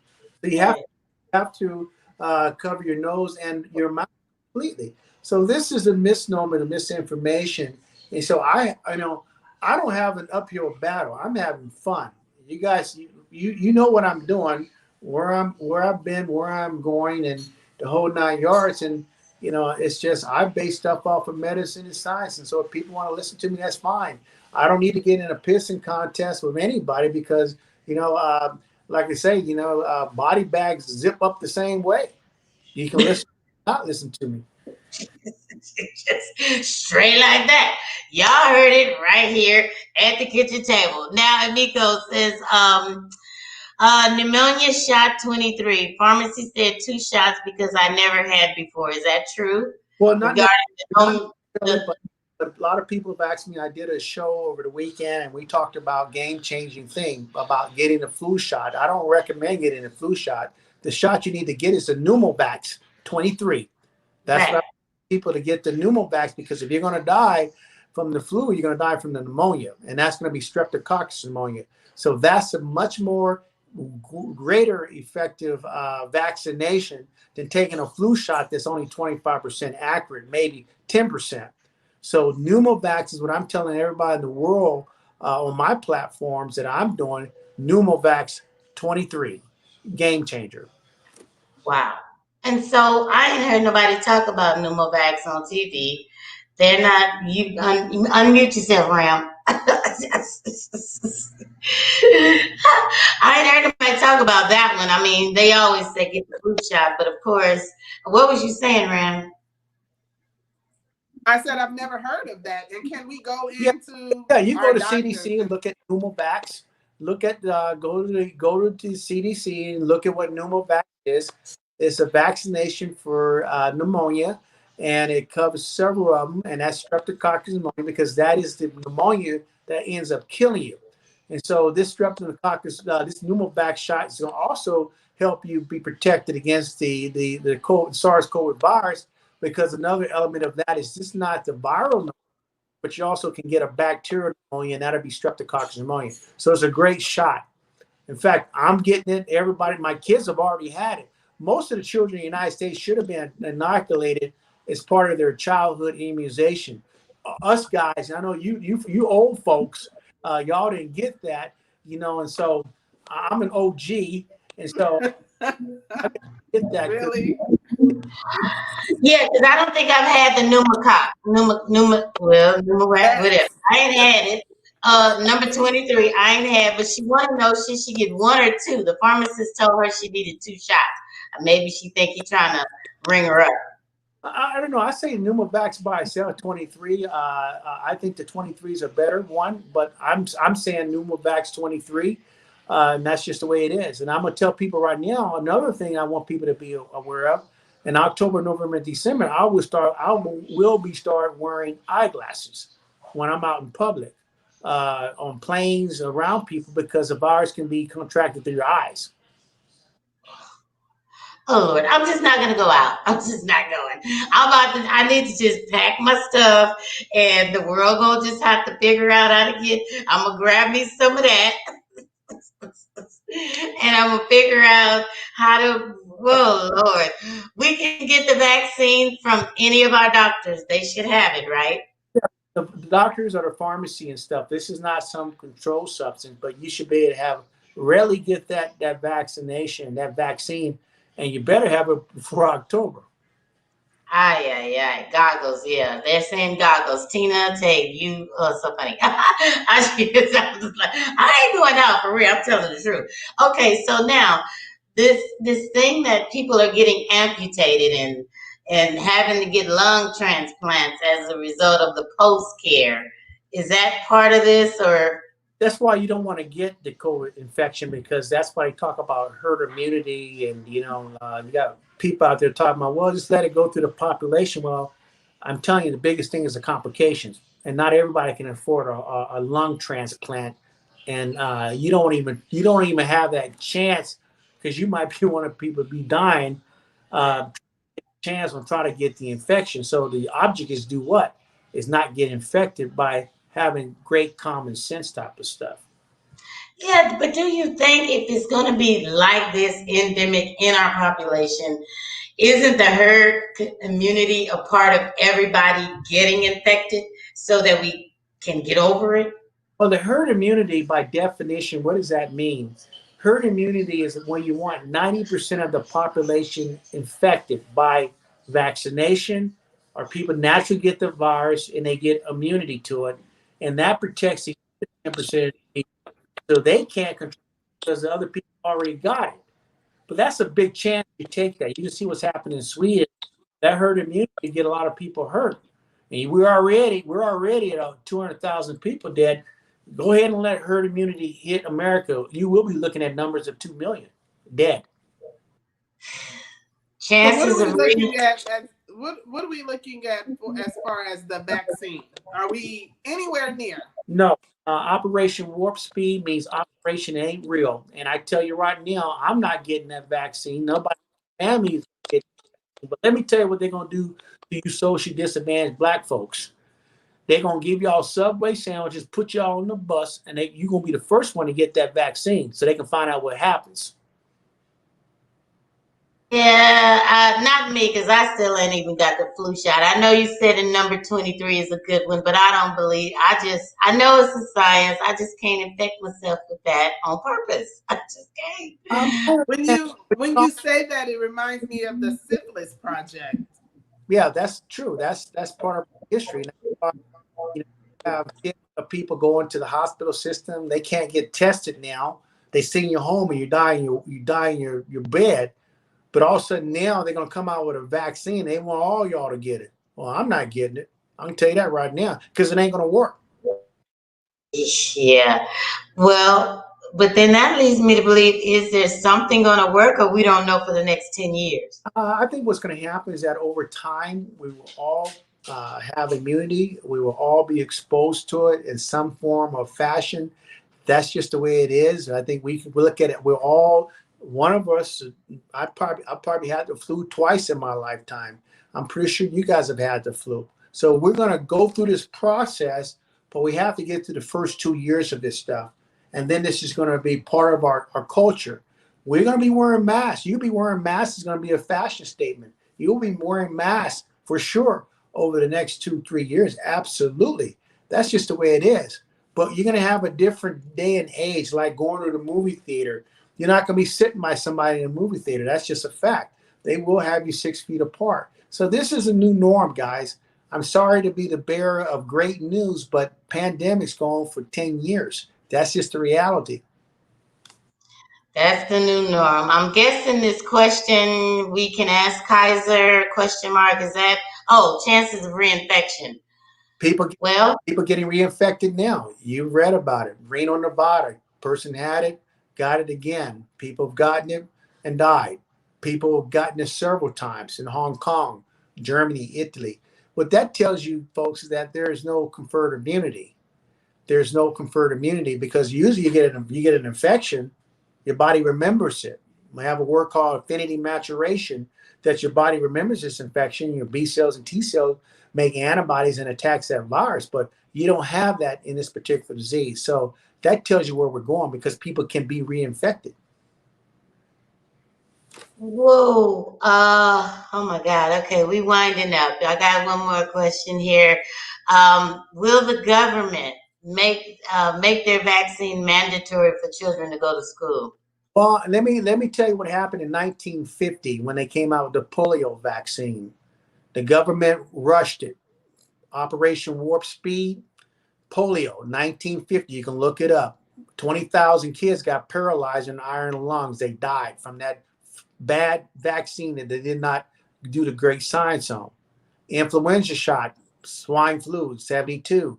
So you have to cover your nose and your mouth completely. So this is a misnomer, the misinformation. And so I don't have an uphill battle. I'm having fun. You guys, you know what I'm doing, where I've been, where I'm going, and the whole 9 yards. And it's just I base stuff off of medicine and science. And so if people want to listen to me, that's fine. I don't need to get in a pissing contest with anybody, because like I say, body bags zip up the same way. You can listen, not listen to me. Just straight like that. Y'all heard it right here at the kitchen table. Now, Emiko says, pneumonia shot 23. Pharmacy said 2 shots because I never had before. Is that true? Well, not but a lot of people have asked me. I did a show over the weekend, and we talked about game-changing thing about getting a flu shot. I don't recommend getting a flu shot. The shot you need to get is a Pneumovax 23. That's right. What I want people to get the Pneumovax, because if you're going to die from the flu, you're going to die from the pneumonia, and that's going to be streptococcus pneumonia. So that's a much more greater effective vaccination than taking a flu shot that's only 25% accurate, maybe 10%. So Pneumovax is what I'm telling everybody in the world on my platforms that I'm doing. Pneumovax 23, game changer. Wow. And so I ain't heard nobody talk about Pneumovax on TV. They're not. You unmute yourself, Ram. I ain't heard nobody talk about that one. They always say get the flu shot, but of course, what was you saying, Ram? I said I've never heard of that. And can we go into? Yeah, you go to CDC and look at Pneumovax. Look at go to the CDC and look at what Pneumovax is. It's a vaccination for pneumonia, and it covers several of them, and that's streptococcus pneumoniae, because that is the pneumonia that ends up killing you. And so this streptococcus, this pneumovax shot is going to also help you be protected against the SARS-CoV virus, because another element of that is just not the viral pneumonia, but you also can get a bacterial pneumonia, and that'll be streptococcus pneumonia. So it's a great shot. In fact, I'm getting it. Everybody, my kids have already had it. Most of the children in the United States should have been inoculated as part of their childhood immunization. Us guys, I know you old folks, y'all didn't get that, and so I'm an OG, and so I get that. Really? Yeah, because I don't think I've had the pneumovax, whatever. I ain't had it. Number 23, I ain't had, but she want to know she should get 1 or 2. The pharmacist told her she needed 2 shots. Maybe she think he's trying to ring her up. I don't know. I say pneumovax by itself, 23. I think the 23s are better one, but I'm saying pneumovax 23, and that's just the way it is. And I'm gonna tell people right now, another thing I want people to be aware of: in October, November, and December, I will be start wearing eyeglasses when I'm out in public, on planes, around people, because the virus can be contracted through your eyes. Oh Lord, I'm just not gonna go out. I'm just not going. I need to just pack my stuff, and the world gonna just have to figure out how to get. I'm gonna grab me some of that, and I'm gonna figure out how to. Whoa, Lord, we can get the vaccine from any of our doctors. They should have it, right? The doctors or the pharmacy and stuff. This is not some controlled substance, but you should be able to have rarely get that vaccination, that vaccine, and you better have it before October. Aye. Goggles, yeah. They're saying goggles. Tina, Tate, you are so funny. I was like, I ain't going out for real. I'm telling the truth. Okay, so now this thing that people are getting amputated and having to get lung transplants as a result of the post care, is that part of this, or? That's why you don't want to get the COVID infection, because that's why you talk about herd immunity, and you got people out there talking about, well, just let it go through the population. Well, I'm telling you, the biggest thing is the complications, and not everybody can afford a lung transplant, and you don't even have that chance, because you might be one of the people be dying. Chance on trying to get the infection. So the object is do what? Is not get infected by having great common sense type of stuff. Yeah, but do you think if it's going to be like this endemic in our population, isn't the herd immunity a part of everybody getting infected so that we can get over it? Well, the herd immunity, by definition, what does that mean? Herd immunity is when you want 90% of the population infected by vaccination, or people naturally get the virus and they get immunity to it, and that protects the 10%, so they can't control it because the other people already got it. But that's a big chance you take that. You can see what's happening in Sweden. That herd immunity get a lot of people hurt, and we're already at 200,000 people dead. Go ahead and let herd immunity hit America. You will be looking at numbers of 2 million dead. Chances So of what are we looking at as far as the vaccine? Are we anywhere near? No. Operation Warp Speed means operation ain't real. And I tell you right now, I'm not getting that vaccine. Nobody in my family is getting it. But let me tell you what they're going to do to you socially disadvantaged black folks. They're going to give y'all Subway sandwiches, put y'all on the bus, and you're going to be the first one to get that vaccine so they can find out what happens. Yeah, not me, because I still ain't even got the flu shot. I know you said the number 23 is a good one, but I don't believe. I know it's a science. I just can't infect myself with that on purpose. I just can't. When you say that, it reminds me of the syphilis project. Yeah, that's true. That's part of history. You have people going to the hospital system. They can't get tested now. They send you home and you die in your bed. But all of a sudden now they're going to come out with a vaccine. They want all y'all to get it. Well, I'm not getting it. I can tell you that right now, because it ain't going to work. Yeah. Well, but then that leads me to believe, is there something going to work, or we don't know for the next 10 years? I think what's going to happen is that over time, we will all have immunity. We will all be exposed to it in some form or fashion. That's just the way it is. I think we look at it. We're all, one of us. I probably had the flu twice in my lifetime. I'm pretty sure you guys have had the flu. So we're going to go through this process, but we have to get through the first 2 years of this stuff, and then this is going to be part of our culture. We're going to be wearing masks. You'll be wearing masks. Is going to be a fashion statement. You'll be wearing masks for sure over the next 2-3 years. Absolutely. That's just the way it is. But you're going to have a different day and age, like going to the movie theater. You're not going to be sitting by somebody in a movie theater. That's just a fact. They will have you 6 feet apart. So this is a new norm, guys. I'm sorry to be the bearer of great news, but pandemic's going for 10 years. That's just the reality. That's the new norm. I'm guessing this question we can ask Kaiser, question mark, is that, chances of reinfection. People getting reinfected now. You read about it. Reno, Nevada. Person had it, got it again. People have gotten it and died. People have gotten it several times in Hong Kong, Germany, Italy. What that tells you, folks, is that there is no conferred immunity. There's no conferred immunity because usually you get an infection, your body remembers it. We have a word called affinity maturation, that your body remembers this infection. Your B cells and T cells make antibodies and attacks that virus, but you don't have that in this particular disease. So that tells you where we're going, because people can be reinfected. Whoa. Oh my God. Okay, we winding up. I got one more question here. Will the government make their vaccine mandatory for children to go to school? Well, let me tell you what happened in 1950 when they came out with the polio vaccine. The government rushed it. Operation Warp Speed, polio, 1950. You can look it up. 20,000 kids got paralyzed in iron lungs. They died from that bad vaccine that they did not do the great science on. Influenza shot, swine flu, 72.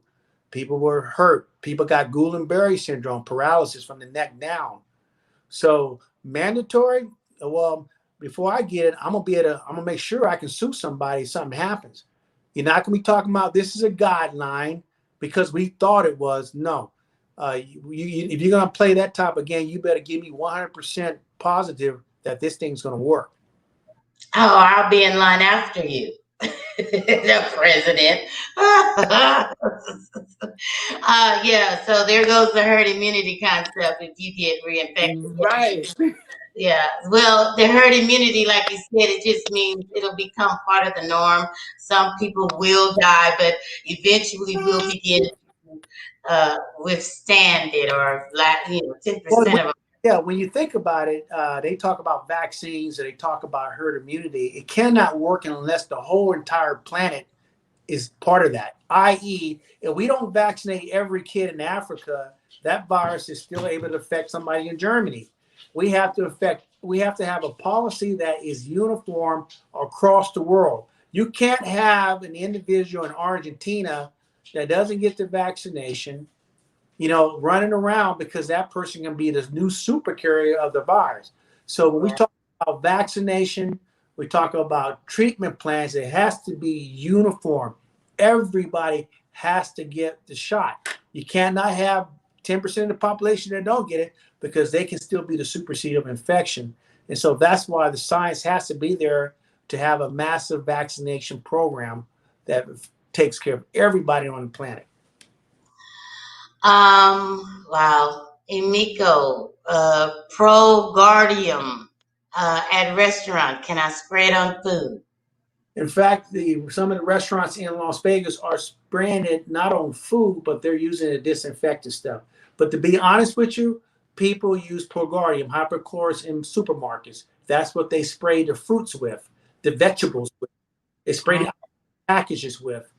People were hurt. People got Guillain-Barré syndrome, paralysis from the neck down. So mandatory. Well, before I get it, I'm gonna make sure I can sue somebody if something happens. You're not gonna be talking about this is a guideline because we thought it was. No, if you're gonna play that type of game, you better give me 100% positive that this thing's gonna work. Oh, I'll be in line after you. The president. Yeah, so there goes the herd immunity concept if you get reinfected. Right. Yeah, well, the herd immunity, like you said, it just means it'll become part of the norm. Some people will die, but eventually we'll begin to withstand it, or 10% of them. Yeah, when you think about it, they talk about vaccines, or they talk about herd immunity. It cannot work unless the whole entire planet is part of that. I.e., if we don't vaccinate every kid in Africa, that virus is still able to affect somebody in Germany. We have to have a policy that is uniform across the world. You can't have an individual in Argentina that doesn't get the vaccination, running around, because that person can be the new super carrier of the virus. So when we talk about vaccination, we talk about treatment plans, it has to be uniform. Everybody has to get the shot. You cannot have 10% of the population that don't get it, because they can still be the supersede of infection. And so that's why the science has to be there to have a massive vaccination program that takes care of everybody on the planet. Wow. Emiko, ProGuardium at restaurant. Can I spray it on food? In fact, some of the restaurants in Las Vegas are spraying it not on food, but they're using a disinfectant stuff. But to be honest with you, people use ProGuardium hypochlorous in supermarkets. That's what they spray the fruits with, the vegetables with. They spray the packages with.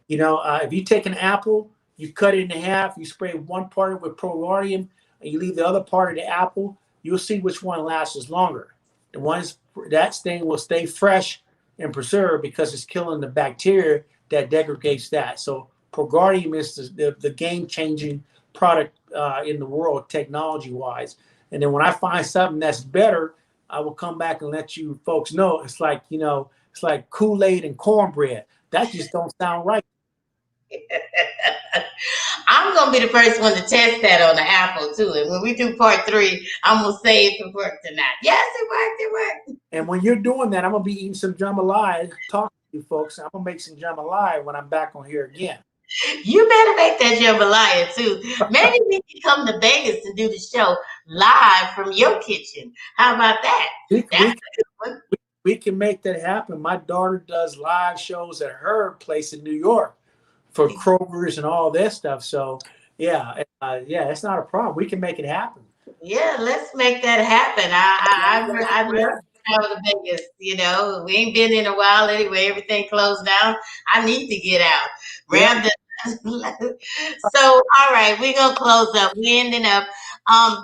If you take an apple, you cut it in half, you spray one part of it with ProGuardium, and you leave the other part of the apple, you'll see which one lasts longer. That thing will stay fresh and preserved because it's killing the bacteria that degrades that. So ProGuardium is the game-changing product in the world, technology wise. And then when I find something that's better, I will come back and let you folks know. It's like, it's like Kool-Aid and cornbread. That just don't sound right. I'm gonna be the first one to test that on the Apple too. And when we do part 3, I'm gonna say if it worked or not. Yes, it worked. It worked. And when you're doing that, I'm gonna be eating some jambalaya, talking to you folks. I'm gonna make some jambalaya when I'm back on here again. You better make that jambalaya too. Maybe we can come to Vegas and do the show live from your kitchen. How about that? We can make that happen. My daughter does live shows at her place in New York for Kroger's and all that stuff. So yeah, it's not a problem. We can make it happen. Yeah, let's make that happen. I'd love to travel to Vegas. We ain't been in a while anyway. Everything closed down. I need to get out. Yeah. So, all right, we're gonna close up. We ending up.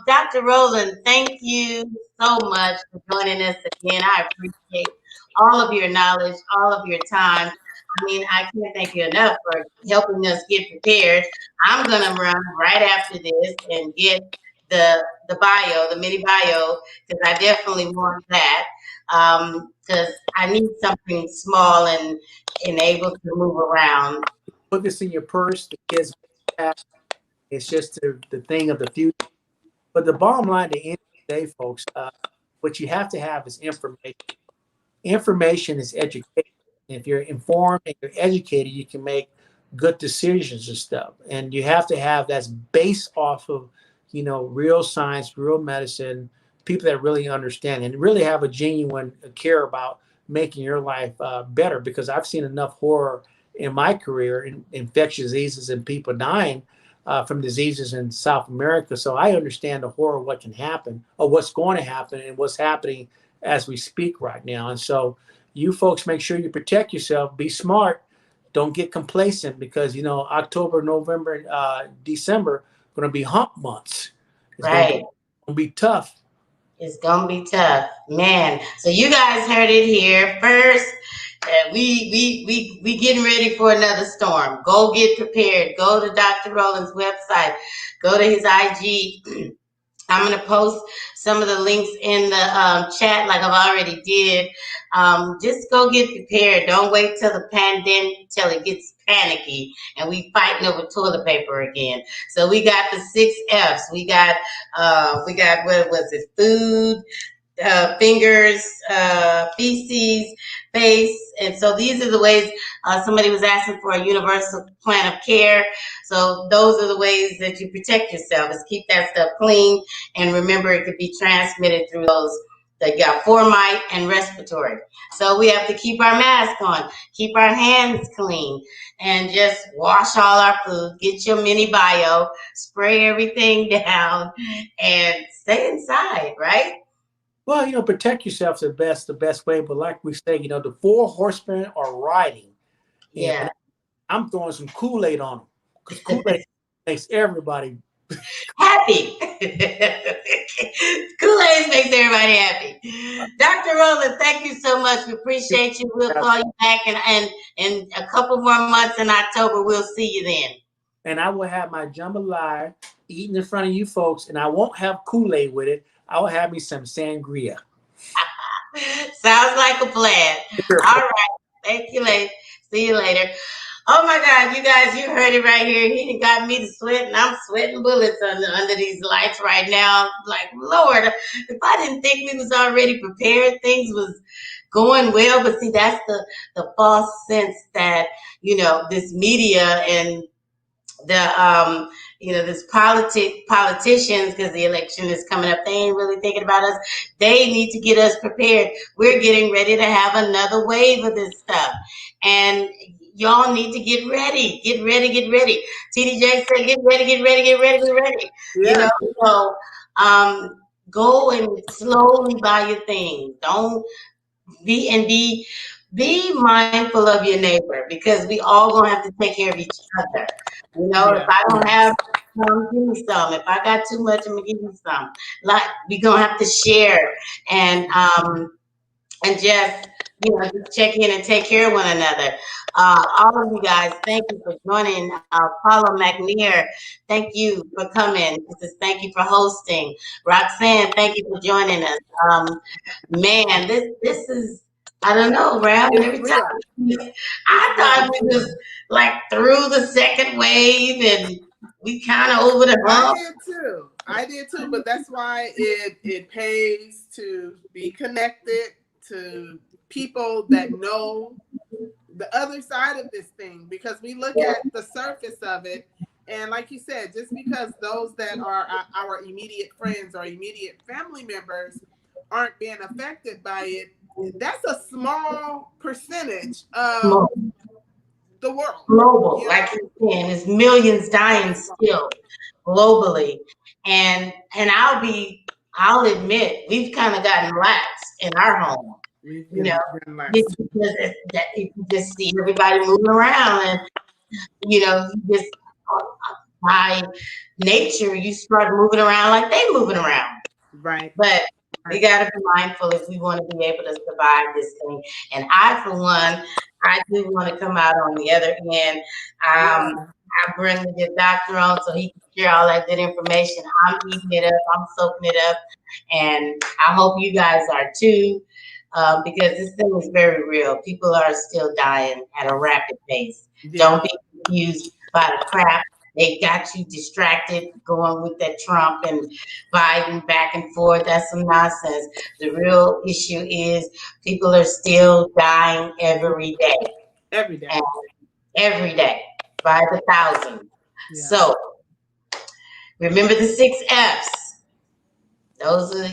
Dr. Rowland, thank you so much for joining us again. I appreciate all of your knowledge, all of your time. I mean, I can't thank you enough for helping us get prepared. I'm gonna run right after this and get the bio, the mini bio, because I definitely want that. Because I need something small and able to move around. Put this in your purse. The kids, it's just the thing of the future. But the bottom line, at the end of the day, folks, what you have to have is information. Information is education. If you're informed and you're educated, you can make good decisions and stuff. And you have to have that's based off of, real science, real medicine, people that really understand and really have a genuine care about making your life better. Because I've seen enough horror in my career in infectious diseases and people dying from diseases in South America. So I understand the horror of what can happen or what's going to happen and what's happening as we speak right now. And so you folks make sure you protect yourself, be smart, don't get complacent because, October, November, December going to be hump months. It's right. Going to be tough. It's going to be tough, man. So you guys heard it here first. We getting ready for another storm. Go get prepared. Go to Dr. Rowland's website. Go to his IG. I'm going to post some of the links in the chat like I've already did. Just go get prepared. Don't wait till the pandemic, till it gets panicky and we fighting over toilet paper again. So we got the 6 F's. We got what was it? Food, fingers, feces, face. And so these are the ways somebody was asking for a universal plan of care. So those are the ways that you protect yourself is keep that stuff clean. And remember, it could be transmitted through those that got formite and respiratory. So we have to keep our mask on, keep our hands clean, and just wash all our food. Get your mini bio, spray everything down, and stay inside, right? Well, protect yourself the best way. But like we say, the 4 horsemen are riding. Yeah. I'm throwing some Kool-Aid on them because Kool-Aid makes everybody happy. Kool-Aid makes everybody happy. Dr. Rowland, thank you so much. We appreciate you. We'll call you back and in a couple more months in October. We'll see you then. And I will have my jambalaya eaten in front of you folks, and I won't have Kool-Aid with it. I will have me some sangria. Sounds like a plan. All right. Thank you, later. See you later. Oh my God, you guys, you heard it right here. He got me to sweat, and I'm sweating bullets under these lights right now. Like, Lord, if I didn't think we was already prepared, things was going well. But see, that's the false sense that, this media and the this politicians, because the election is coming up, they ain't really thinking about us. They need to get us prepared. We're getting ready to have another wave of this stuff, and y'all need to get ready. Get ready. TDJ said, get ready. Yeah. So go and slowly buy your things. Don't be mindful of your neighbor, because we all gonna have to take care of each other. If I don't have some, give me some. If I got too much, I'm gonna give you some. Like, we gonna have to share and just just check in and take care of one another. All of you guys, thank you for joining. Paula McNair, thank you for coming. Thank you for hosting. Roxanne, thank you for joining us. Man, this is, I don't know, Ralph. Every time I thought we was like through the second wave and we kind of over the hump. I did too, but that's why it pays to be connected to people that know the other side of this thing, because we look at the surface of it, and like you said, just because those that are our immediate friends or immediate family members aren't being affected by it, that's a small percentage of the world. Global, like you're saying, there's millions dying still globally, and I'll admit we've kind of gotten lax in our home. Just because you just see everybody moving around, and you just by nature you start moving around like they moving around. Right. But we got to be mindful if we want to be able to survive this thing. And I, for one, I do want to come out on the other end. I bring the doctor on so he can share all that good information. I'm eating it up. I'm soaking it up. And I hope you guys are too, because this thing is very real. People are still dying at a rapid pace. Yeah. Don't be confused by the crap. They got you distracted going with that Trump and Biden back and forth. That's some nonsense. The real issue is people are still dying every day. Every day. And every day by the thousands. Yeah. So remember the 6 F's. Those are,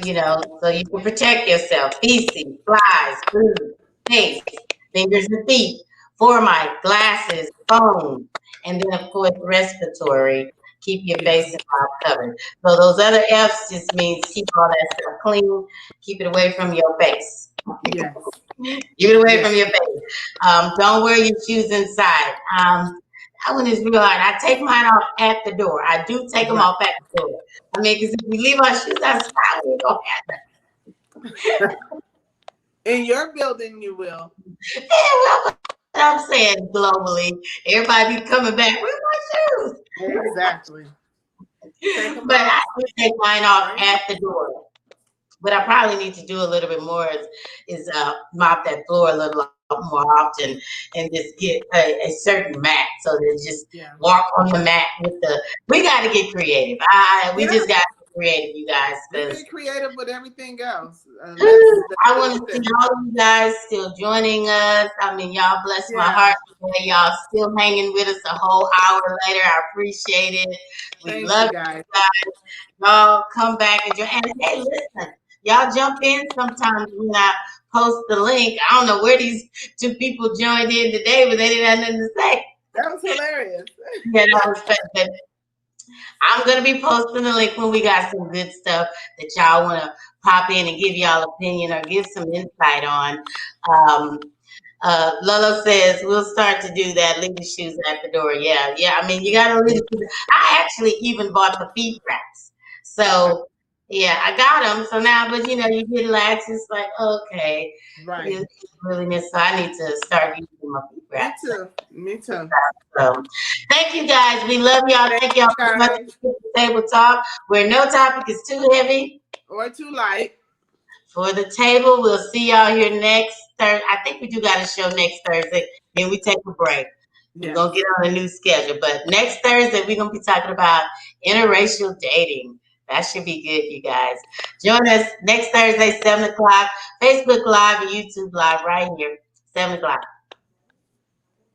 so you can protect yourself. Feces, flies, food, face, fingers and feet, formite, glasses, phone. And then, of course, respiratory, keep your face and mouth covered. So those other F's just means keep all that stuff clean, keep it away from your face. Yes. Keep it away from your face. Don't wear your shoes inside. That one is real hard. I take mine off at the door. I do take them off at the door. I mean, because if we leave our shoes outside, we don't have them. In your building, you will. Yeah, well, I'm saying globally, everybody be coming back. Where's my shoes? Exactly. But I do take mine off at the door. What I probably need to do a little bit more is mop that floor a little more often and just get a certain mat so that just walk on the mat with we got to get creative. We just got to get creative, you guys. Get creative with everything else. I want to see all of you guys still joining us. I mean, y'all bless my heart. Y'all still hanging with us a whole hour later. I appreciate it. We love you guys. Y'all come back and join. And hey, listen, y'all jump in sometimes when I post the link. I don't know where these 2 people joined in today, but they didn't have nothing to say. That was hilarious. Yeah, that was fun. I'm going to be posting the link when we got some good stuff that y'all want to pop in and give y'all opinion or give some insight on. Lolo says, we'll start to do that. Leave the shoes at the door. Yeah. I mean, you got to leave the shoes. I actually even bought the feet wraps. So, yeah, I got them. So now, but you get lax. It's like, okay. Right. It's really this. So I need to start using my feet wraps. Me too. So, thank you guys. We love y'all. Thank y'all so much for the table talk, where no topic is too heavy or too light. For the table, we'll see y'all here next Thursday. I think we do got a show next Thursday. Then we take a break. We're going to get on a new schedule. But next Thursday, we're going to be talking about interracial dating. That should be good, you guys. Join us next Thursday, 7 o'clock, Facebook Live and YouTube Live right here, 7 o'clock.